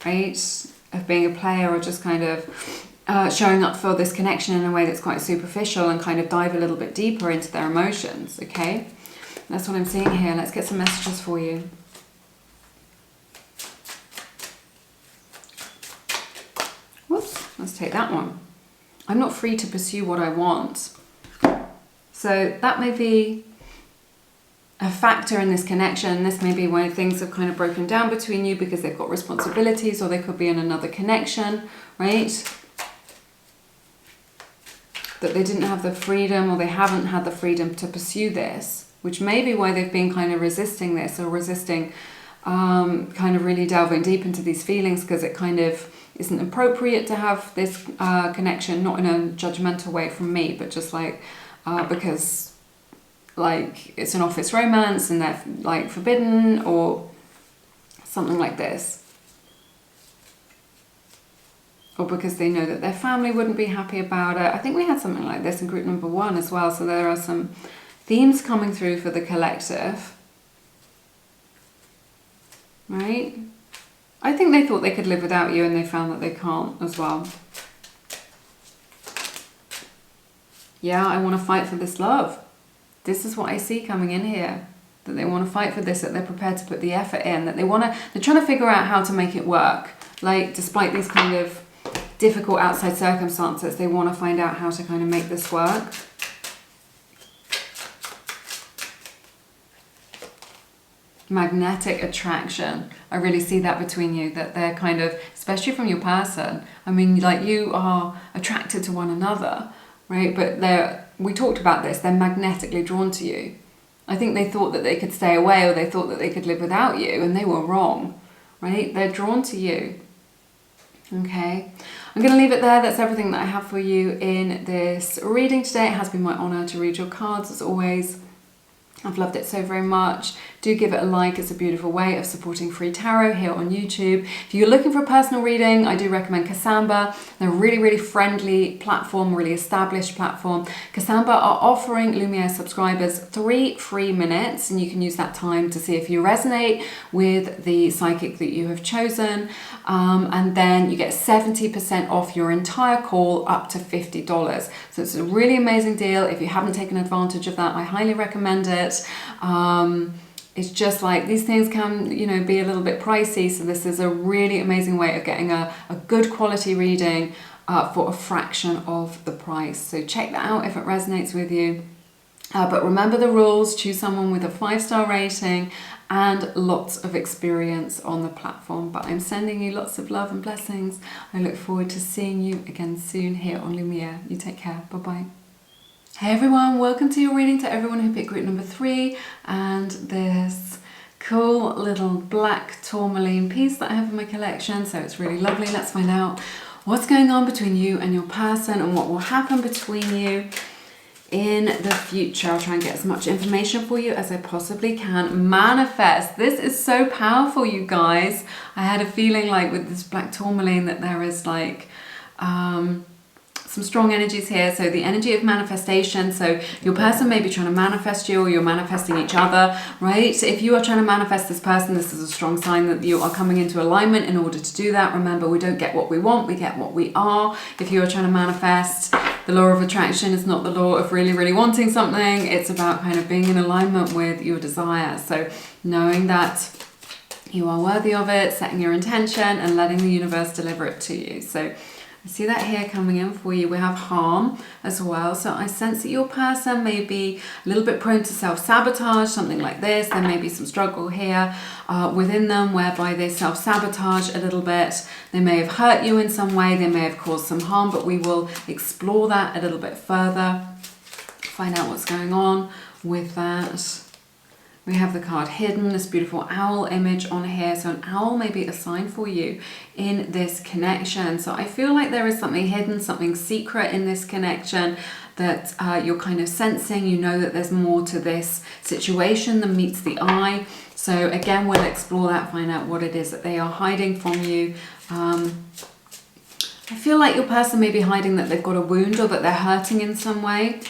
right? Of being a player, or just kind of showing up for this connection in a way that's quite superficial, and kind of dive a little bit deeper into their emotions, okay? That's what I'm seeing here. Let's get some messages for you. Whoops, let's take that one. I'm not free to pursue what I want. So that may be a factor in this connection. This may be when things have kind of broken down between you because they've got responsibilities, or they could be in another connection, right? That they didn't have the freedom, or they haven't had the freedom to pursue this, which may be why they've been kind of resisting this, or resisting kind of really delving deep into these feelings, because it kind of isn't appropriate to have this connection, not in a judgmental way from me, but just like because like it's an office romance and they're like forbidden, or something like this, or because they know that their family wouldn't be happy about it. I think we had something like this in group number 1 as well, so there are some themes coming through for the collective, right? I think they thought they could live without you, and they found that they can't as well. Yeah, I want to fight for this love. This is what I see coming in here. That they want to fight for this, that they're prepared to put the effort in, that they're trying to figure out how to make it work. Like, despite these kind of difficult outside circumstances, they want to find out how to kind of make this work. Magnetic attraction. I really see that between you, that they're kind of, especially from your person, I mean, like, you are attracted to one another, right? But we talked about this, they're magnetically drawn to you. I think they thought that they could stay away, or they thought that they could live without you, and they were wrong, right? They're drawn to you. Okay, I'm going to leave it there. That's everything that I have for you in this reading today. It has been my honour to read your cards, as always. I've loved it so very much. Do give it a like. It's a beautiful way of supporting free tarot here on YouTube. If you're looking for a personal reading, I do recommend KASAMBA. They're a really, really friendly platform, really established platform. KASAMBA are offering Lumiere subscribers 3 free minutes, and you can use that time to see if you resonate with the psychic that you have chosen. And then you get 70% off your entire call, up to $50. So it's a really amazing deal. If you haven't taken advantage of that, I highly recommend it. It's just like, these things can, you know, be a little bit pricey, so this is a really amazing way of getting a good quality reading for a fraction of the price. So check that out if it resonates with you. But remember the rules: choose someone with a 5-star rating and lots of experience on the platform. But I'm sending you lots of love and blessings. I look forward to seeing you again soon here on Lumiere. You take care. Bye-bye. Hey everyone, welcome to your reading, to everyone who picked group number 3 and this cool little black tourmaline piece that I have in my collection. So it's really lovely. Let's find out what's going on between you and your person, and what will happen between you in the future. I'll try and get as much information for you as I possibly can. Manifest. This is so powerful, you guys. I had a feeling like with this black tourmaline that there is like some strong energies here. So the energy of manifestation. So your person may be trying to manifest you, or you're manifesting each other, right? So if you are trying to manifest this person, this is a strong sign that you are coming into alignment in order to do that. Remember, we don't get what we want, we get what we are. If you are trying to manifest, the law of attraction is not the law of really, really wanting something. It's about kind of being in alignment with your desire. So knowing that you are worthy of it, setting your intention, and letting the universe deliver it to you. So I see that here coming in for you. We have harm as well. So I sense that your person may be a little bit prone to self-sabotage, something like this. There may be some struggle here within them, whereby they self-sabotage a little bit. They may have hurt you in some way. They may have caused some harm, but we will explore that a little bit further. Find out what's going on with that. We have the card hidden, this beautiful owl image on here. So an owl may be a sign for you in this connection. So I feel like there is something hidden, something secret in this connection that you're kind of sensing. You know that there's more to this situation than meets the eye. So again, we'll explore that, find out what it is that they are hiding from you. I feel like your person may be hiding that they've got a wound or that they're hurting in some way.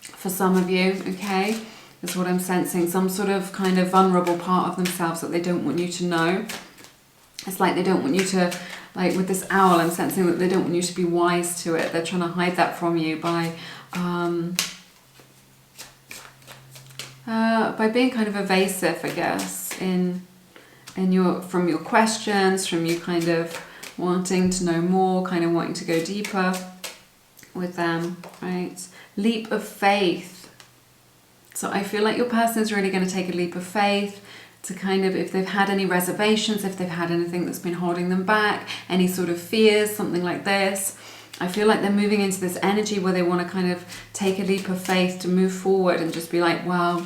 For some of you, okay? That's what I'm sensing. Some sort of kind of vulnerable part of themselves that they don't want you to know. It's like they don't want you to, like with this owl, I'm sensing that they don't want you to be wise to it. They're trying to hide that from you by being kind of evasive, I guess, from your questions, from you kind of wanting to know more, kind of wanting to go deeper with them, right? Leap of faith. So I feel like your person is really going to take a leap of faith to kind of, if they've had any reservations, if they've had anything that's been holding them back, any sort of fears, something like this. I feel like they're moving into this energy where they want to kind of take a leap of faith to move forward and just be like, well,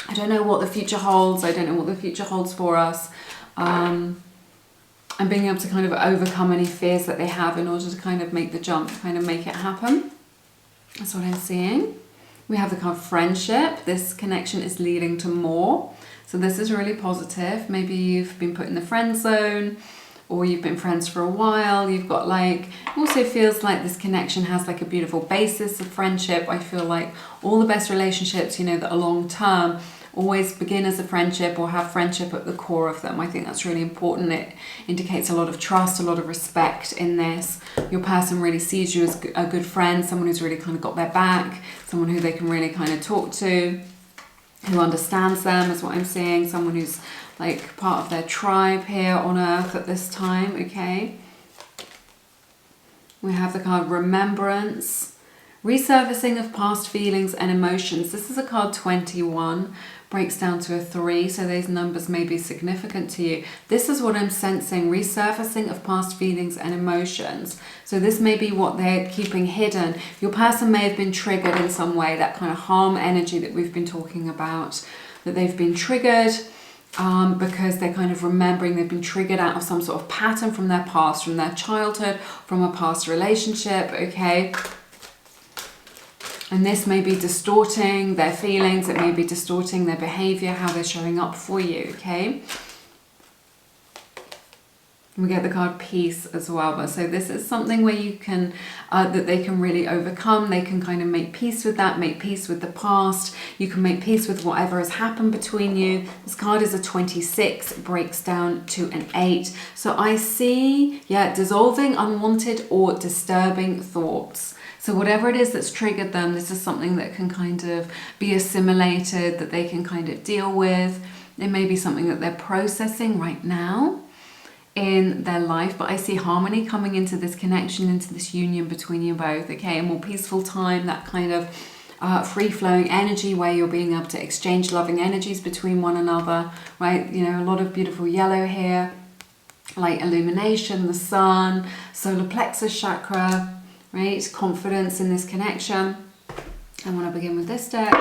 I don't know what the future holds. I don't know what the future holds for us. And being able to kind of overcome any fears that they have in order to kind of make the jump, kind of make it happen. That's what I'm seeing. We have the card friendship. This connection is leading to more. So this is really positive. Maybe you've been put in the friend zone, or you've been friends for a while. You've got like, also feels like this connection has like a beautiful basis of friendship. I feel like all the best relationships, you know, that are long term, always begin as a friendship or have friendship at the core of them. I think that's really important. It indicates a lot of trust, a lot of respect in this. Your person really sees you as a good friend, someone who's really kind of got their back, someone who they can really kind of talk to, who understands them is what I'm seeing, someone who's like part of their tribe here on earth at this time, okay? We have the card remembrance, resurfacing of past feelings and emotions. This is a card 21, breaks down to a 3, so those numbers may be significant to you. This is what I'm sensing, resurfacing of past feelings and emotions. So this may be what they're keeping hidden. Your person may have been triggered in some way, that kind of harm energy that we've been talking about, that they've been triggered because they're kind of remembering they've been triggered out of some sort of pattern from their past, from their childhood, from a past relationship, okay? And this may be distorting their feelings, it may be distorting their behavior, how they're showing up for you, okay? We get the card peace as well. But so this is something where you can, that they can really overcome. They can kind of make peace with that, make peace with the past. You can make peace with whatever has happened between you. This card is a 26, breaks down to an 8. So I see, yeah, dissolving unwanted or disturbing thoughts. So whatever it is that's triggered them, this is something that can kind of be assimilated, that they can kind of deal with. It may be something that they're processing right now in their life, but I see harmony coming into this connection, into this union between you both, okay? A more peaceful time, that kind of free-flowing energy where you're being able to exchange loving energies between one another, right? You know, a lot of beautiful yellow here, like illumination, the sun, solar plexus chakra, right? Confidence in this connection. I want to begin with this deck.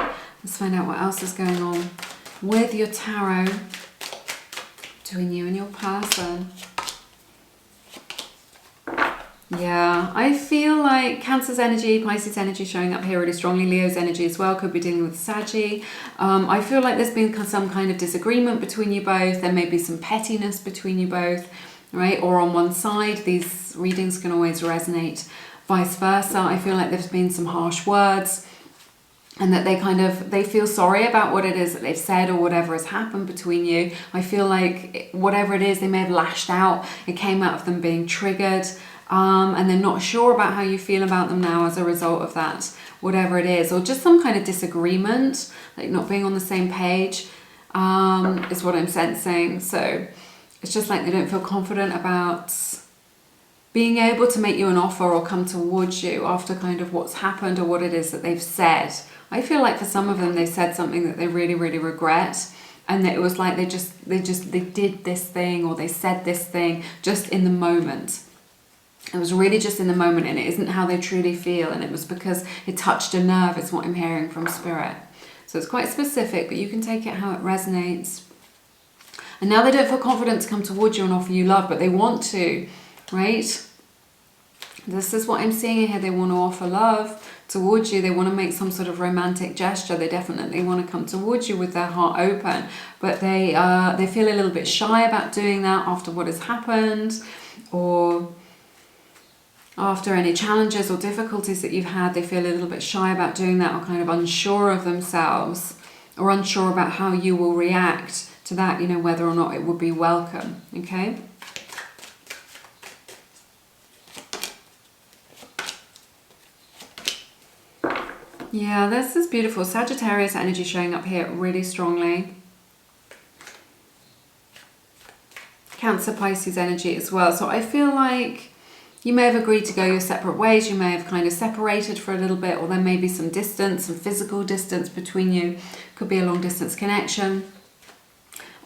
Let's find out what else is going on with your tarot between you and your person. Yeah, I feel like Cancer's energy, Pisces energy showing up here really strongly, Leo's energy as well, could be dealing with Saggy. I feel like there's been some kind of disagreement between you both. There may be some pettiness between you both, right? Or on one side, these readings can always resonate. Vice versa, I feel like there's been some harsh words, and that they feel sorry about what it is that they've said or whatever has happened between you. I feel like whatever it is, they may have lashed out. It came out of them being triggered, and they're not sure about how you feel about them now as a result of that, whatever it is, or just some kind of disagreement, like not being on the same page, is what I'm sensing. So it's just like they don't feel confident about being able to make you an offer or come towards you after kind of what's happened or what it is that they've said. I feel like for some of them, they said something that they really, really regret. And that it was like they did this thing or they said this thing just in the moment. It was really just in the moment, and it isn't how they truly feel. And it was because it touched a nerve, is what I'm hearing from Spirit. So it's quite specific, but you can take it how it resonates. And now they don't feel confident to come towards you and offer you love, but they want to. Right? This is what I'm seeing here. They want to offer love towards you. They want to make some sort of romantic gesture. They definitely want to come towards you with their heart open, but they feel a little bit shy about doing that after what has happened, or after any challenges or difficulties that you've had, they feel a little bit shy about doing that, or kind of unsure of themselves, or unsure about how you will react to that, you know, whether or not it would be welcome, okay? Yeah, this is beautiful. Sagittarius energy showing up here really strongly. Cancer, Pisces energy as well. So I feel like you may have agreed to go your separate ways. You may have kind of separated for a little bit, or there may be some distance, some physical distance between you. Could be a long distance connection,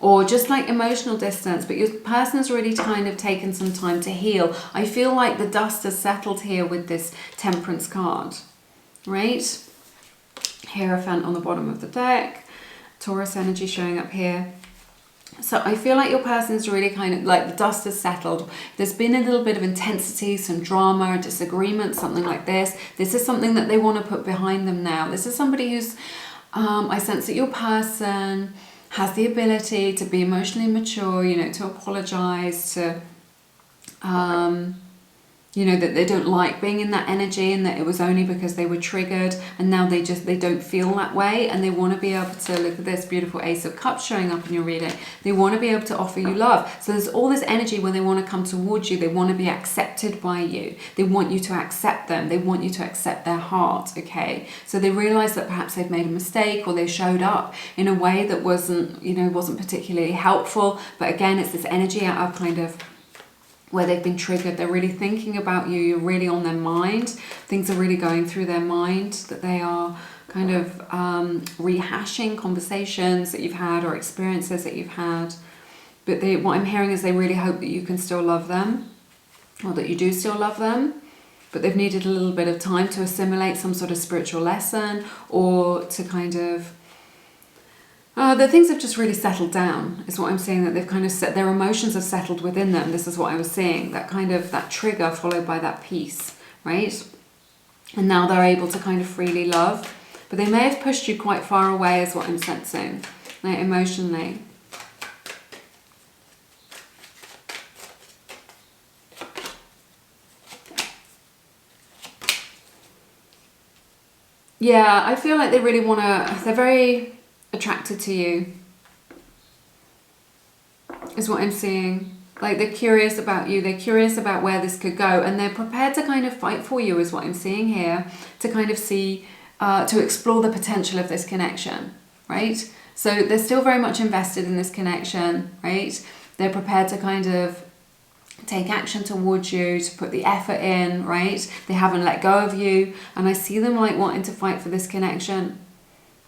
or just like emotional distance, but your person has really kind of taken some time to heal. I feel like the dust has settled here with this Temperance card, right? Hierophant on the bottom of the deck. Taurus energy showing up here. So I feel like your person's really kind of like the dust has settled. There's been a little bit of intensity, some drama, a disagreement, something like this. This is something that they want to put behind them now. This is somebody who's, I sense that your person has the ability to be emotionally mature, you know, to apologize, to, you know, that they don't like being in that energy, and that it was only because they were triggered, and now they don't feel that way, and they want to be able to, look at this beautiful Ace of Cups showing up in your reading. They want to be able to offer you love. So there's all this energy where they want to come towards you. They want to be accepted by you. They want you to accept them. They want you to accept their heart, okay? So they realize that perhaps they've made a mistake, or they showed up in a way that wasn't, you know, wasn't particularly helpful. But again, it's this energy out of kind of where they've been triggered. They're really thinking about you. You're really on their mind. Things are really going through their mind, that they are kind of rehashing conversations that you've had or experiences that you've had. But what I'm hearing is they really hope that you can still love them, or that you do still love them, but they've needed a little bit of time to assimilate some sort of spiritual lesson, or to kind of the things have just really settled down, is what I'm seeing, that they've kind of set, their emotions have settled within them. This is what I was seeing, that kind of, that trigger followed by that peace, right? And now they're able to kind of freely love, but they may have pushed you quite far away, is what I'm sensing, like emotionally. Yeah, I feel like they really want to, they're very attracted to you, is what I'm seeing. Like, they're curious about you, they're curious about where this could go, and they're prepared to kind of fight for you, is what I'm seeing here, to kind of see, to explore the potential of this connection, right? So they're still very much invested in this connection, right? They're prepared to kind of take action towards you, to put the effort in, right? They haven't let go of you, and I see them like wanting to fight for this connection,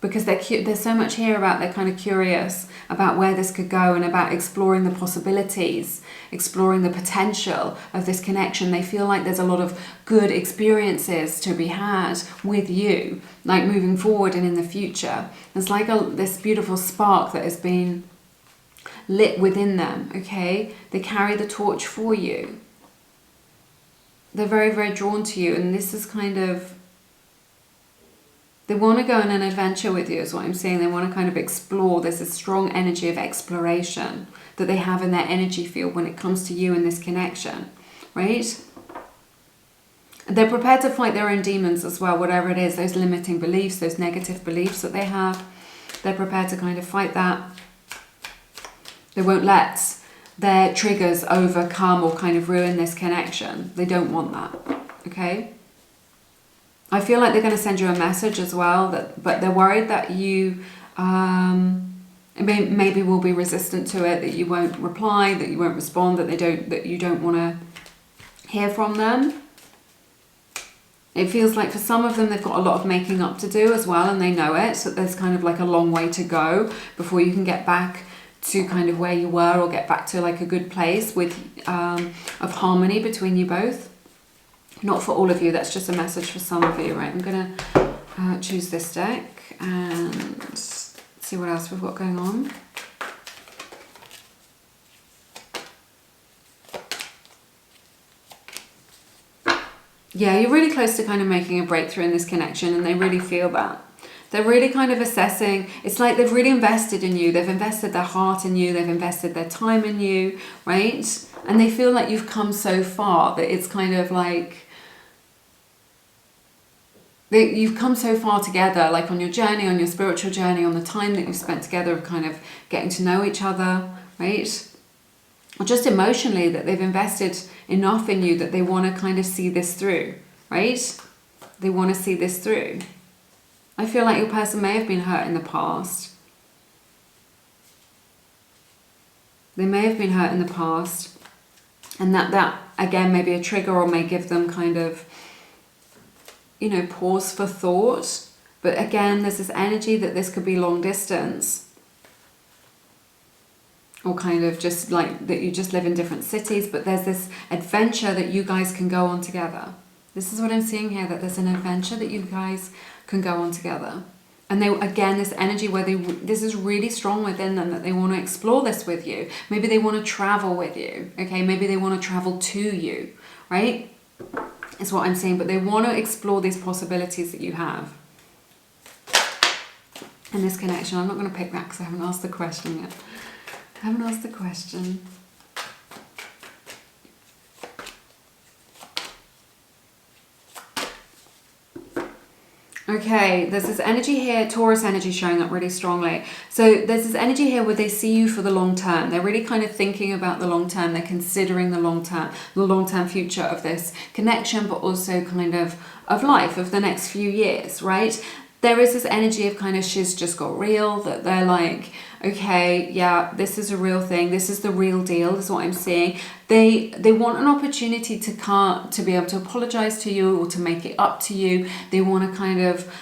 because there's so much here about, they're kind of curious about where this could go, and about exploring the possibilities, exploring the potential of this connection. They feel like there's a lot of good experiences to be had with you, like moving forward and in the future. There's like this beautiful spark that has been lit within them, okay? They carry the torch for you. They're very, very drawn to you, and this is kind of, they want to go on an adventure with you, is what I'm saying. They want to kind of explore. There's a strong energy of exploration that they have in their energy field when it comes to you and this connection, right? They're prepared to fight their own demons as well, whatever it is, those limiting beliefs, those negative beliefs that they have. They're prepared to kind of fight that. They won't let their triggers overcome or kind of ruin this connection. They don't want that, okay? I feel like they're going to send you a message as well, but they're worried that you maybe will be resistant to it, that you won't reply, that you won't respond, that you don't want to hear from them. It feels like for some of them they've got a lot of making up to do as well, and they know it, so there's kind of like a long way to go before you can get back to kind of where you were, or get back to like a good place with of harmony between you both. Not for all of you, that's just a message for some of you, right? I'm going to choose this deck and see what else we've got going on. Yeah, you're really close to kind of making a breakthrough in this connection, and they really feel that. They're really kind of assessing, it's like they've really invested in you, they've invested their heart in you, they've invested their time in you, right? And they feel like you've come so far that it's kind of like, you've come so far together, like on your journey, on your spiritual journey, on the time that you've spent together of kind of getting to know each other, right? Or just emotionally, that they've invested enough in you that they want to kind of see this through, right? They want to see this through. I feel like your person may have been hurt in the past. They may have been hurt in the past. And that again, may be a trigger, or may give them kind of, you know, pause for thought. But again, there's this energy that this could be long distance. Or kind of just like that you just live in different cities, but there's this adventure that you guys can go on together. This is what I'm seeing here, that there's an adventure that you guys can go on together. And they, again, this energy where this is really strong within them, that they want to explore this with you. Maybe they want to travel with you, okay? Maybe they want to travel to you, right? Is what I'm saying. But they want to explore these possibilities that you have. And this connection, I'm not going to pick that because I haven't asked the question yet. I haven't asked the question. Okay, there's this energy here, Taurus energy showing up really strongly. So there's this energy here where they see you for the long term. They're really kind of thinking about the long term. They're considering the long term future of this connection, but also kind of life, of the next few years, right? There is this energy of kind of shiz just got real, that they're like, okay, yeah, this is a real thing. This is the real deal, is what I'm seeing. They want an opportunity to be able to apologize to you, or to make it up to you. They want to kind of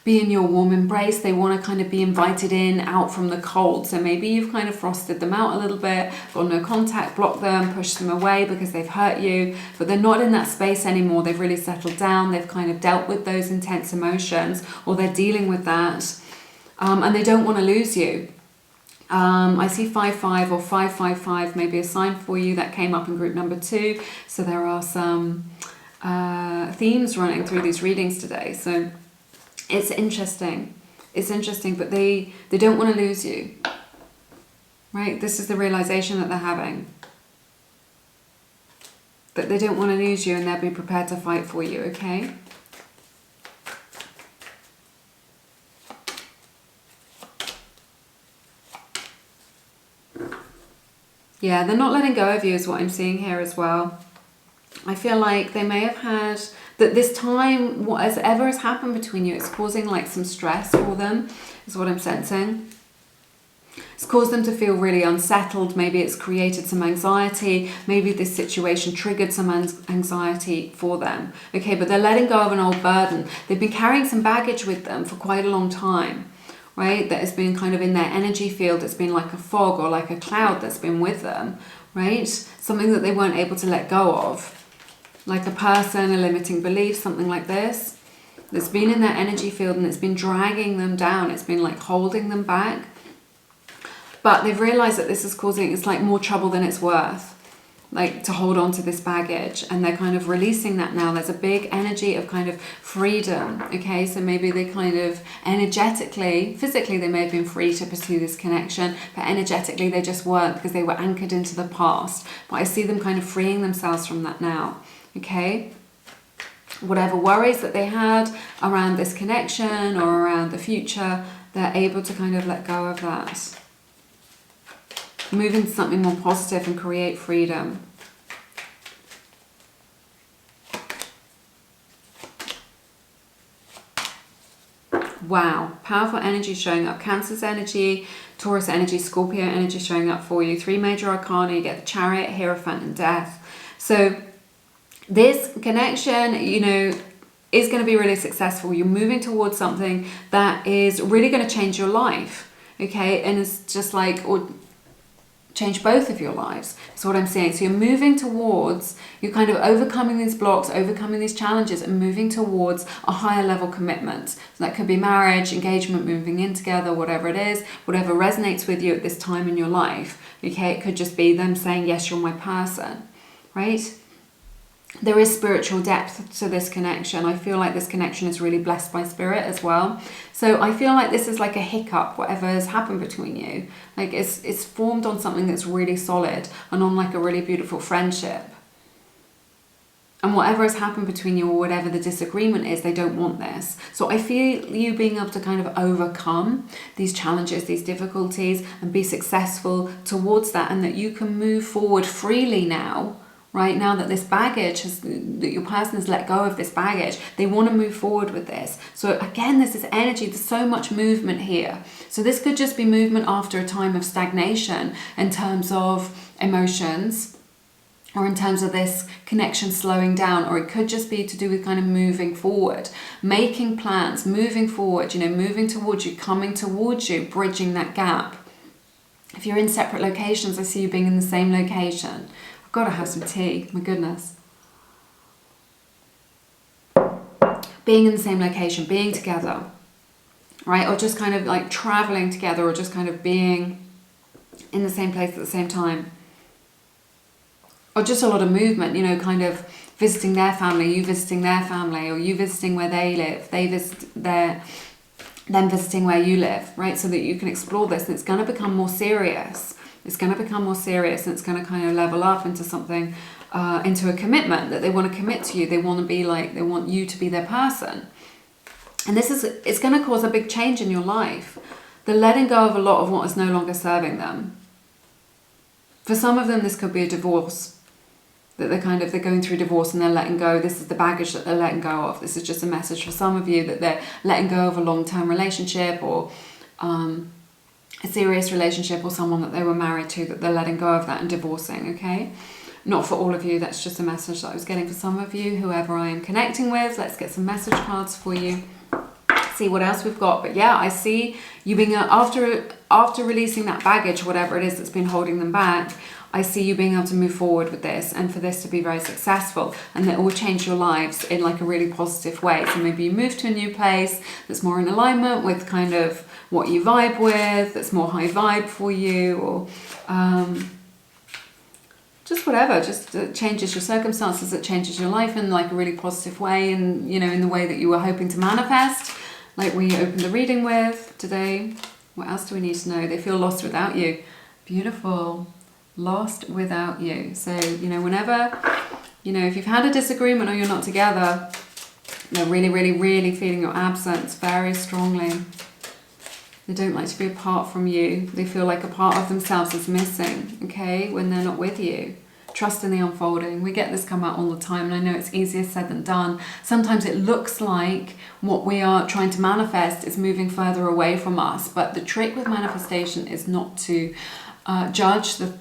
be in your warm embrace. They want to kind of be invited in, out from the cold. So maybe you've kind of frosted them out a little bit, got no contact, blocked them, pushed them away because they've hurt you, but they're not in that space anymore. They've really settled down. They've kind of dealt with those intense emotions, or they're dealing with that. And they don't want to lose you. I see 5-5 or 5-5-5, maybe a sign for you. That came up in group number 2. So there are some themes running through these readings today. So it's interesting. It's interesting, but they don't want to lose you. Right? This is the realization that they're having. That they don't want to lose you, and they'll be prepared to fight for you, okay? Yeah, they're not letting go of you is what I'm seeing here as well. I feel like they may have had, that this time, whatever has happened between you, it's causing like some stress for them, is what I'm sensing. It's caused them to feel really unsettled. Maybe it's created some anxiety. Maybe this situation triggered some anxiety for them. Okay, but they're letting go of an old burden. They've been carrying some baggage with them for quite a long time. Right, that has been kind of in their energy field. It's been like a fog or like a cloud that's been with them, right? Something that they weren't able to let go of, like a person, a limiting belief, something like this. That's been in their energy field, and it's been dragging them down. It's been like holding them back. But they've realized that this is causing, it's like more trouble than it's worth, like to hold on to this baggage, and they're kind of releasing that now. There's a big energy of kind of freedom, okay? So maybe they kind of energetically, physically they may have been free to pursue this connection, but energetically they just weren't, because they were anchored into the past. But I see them kind of freeing themselves from that now, okay? Whatever worries that they had around this connection or around the future, they're able to kind of let go of that. Move into something more positive and create freedom. Wow, powerful energy showing up. Cancer's energy, Taurus energy, Scorpio energy showing up for you. 3 major arcana, you get the Chariot, Hierophant, and Death. So this connection, you know, is going to be really successful. You're moving towards something that is really going to change your life, okay? And it's just like, or change both of your lives. That's what I'm saying. So you're moving towards, you're kind of overcoming these blocks, overcoming these challenges, and moving towards a higher level commitment. So that could be marriage, engagement, moving in together, whatever it is, whatever resonates with you at this time in your life. Okay, it could just be them saying, yes, you're my person, right? There is spiritual depth to this connection. I feel like this connection is really blessed by spirit as well. So I feel like this is like a hiccup, whatever has happened between you. Like it's formed on something that's really solid and on like a really beautiful friendship. And whatever has happened between you, or whatever the disagreement is, they don't want this. So I feel you being able to kind of overcome these challenges, these difficulties, and be successful towards that, and that you can move forward freely now, right? Now that this baggage that your person has let go of this baggage, they want to move forward with this. So again, there's this energy, there's so much movement here. So this could just be movement after a time of stagnation in terms of emotions, or in terms of this connection slowing down, or it could just be to do with kind of moving forward, making plans, moving forward, moving towards you, coming towards you, bridging that gap. If you're in separate locations, I see you being in the same location. I've got to have some tea, my goodness. Being in the same location, being together, right? Or just kind of like traveling together, or just kind of being in the same place at the same time. Or just a lot of movement, kind of visiting their family, you visiting their family, or you visiting where they live, they visit them visiting where you live, right? So that you can explore this, and it's going to become more serious. It's going to become more serious, and it's going to kind of level up into something, into a commitment that they want to commit to you. They want to be like, they want you to be their person. And it's going to cause a big change in your life. The letting go of a lot of what is no longer serving them. For some of them, this could be a divorce. That they're going through divorce and they're letting go. This is the baggage that they're letting go of. This is just a message for some of you that they're letting go of a long-term relationship, or a serious relationship, or someone that they were married to, that they're letting go of that and divorcing, okay? Not for all of you, that's just a message that I was getting for some of you, whoever I am connecting with. Let's get some message cards for you. See what else we've got. But yeah, I see you being, after releasing that baggage, whatever it is that's been holding them back, I see you being able to move forward with this, and for this to be very successful, and that it will change your lives in like a really positive way. So maybe you move to a new place that's more in alignment with kind of what you vibe with, that's more high vibe for you, or just whatever, just changes your circumstances, it changes your life in like a really positive way, and in the way that you were hoping to manifest, like we opened the reading with today. What else do we need to know? They feel lost without you. Beautiful. Lost without you. So, whenever, if you've had a disagreement or you're not together, they're really, really, really feeling your absence very strongly. They don't like to be apart from you. They feel like a part of themselves is missing, okay, when they're not with you. Trust in the unfolding. We get this come out all the time, and I know it's easier said than done. Sometimes it looks like what we are trying to manifest is moving further away from us, but the trick with manifestation is not to judge the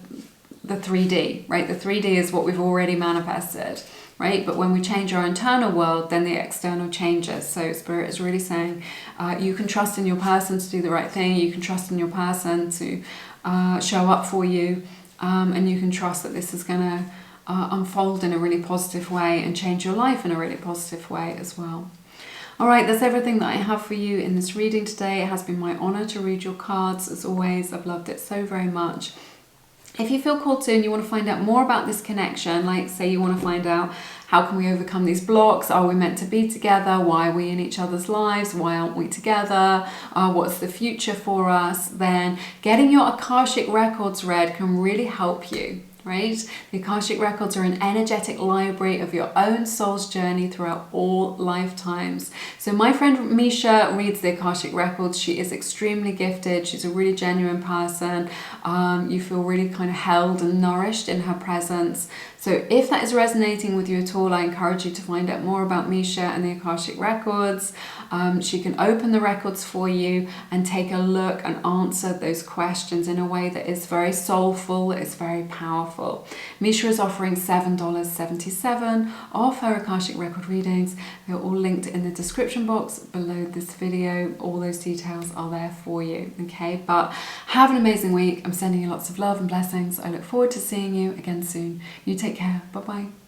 3D, right? The 3D is what we've already manifested, right? But when we change our internal world, then the external changes. So Spirit is really saying you can trust in your person to do the right thing. You can trust in your person to show up for you, and you can trust that this is going to unfold in a really positive way and change your life in a really positive way as well. All right, that's everything that I have for you in this reading today. It has been my honor to read your cards. As always, I've loved it so very much. If you feel called to and you want to find out more about this connection, like say you want to find out how can we overcome these blocks, are we meant to be together, why are we in each other's lives, why aren't we together, what's the future for us, then getting your Akashic records read can really help you. Right? The Akashic records are an energetic library of your own soul's journey throughout all lifetimes. So my friend Misha reads the Akashic records. She is extremely gifted. She's a really genuine person. You feel really kind of held and nourished in her presence. So if that is resonating with you at all, I encourage you to find out more about Misha and the Akashic records. She can open the records for you and take a look and answer those questions in a way that is very soulful, it's very powerful. Misha is offering $7.77 off her Akashic record readings. They're all linked in the description box below this video. All those details are there for you, okay? But have an amazing week. I'm sending you lots of love and blessings. I look forward to seeing you again soon. You take care. Bye-bye.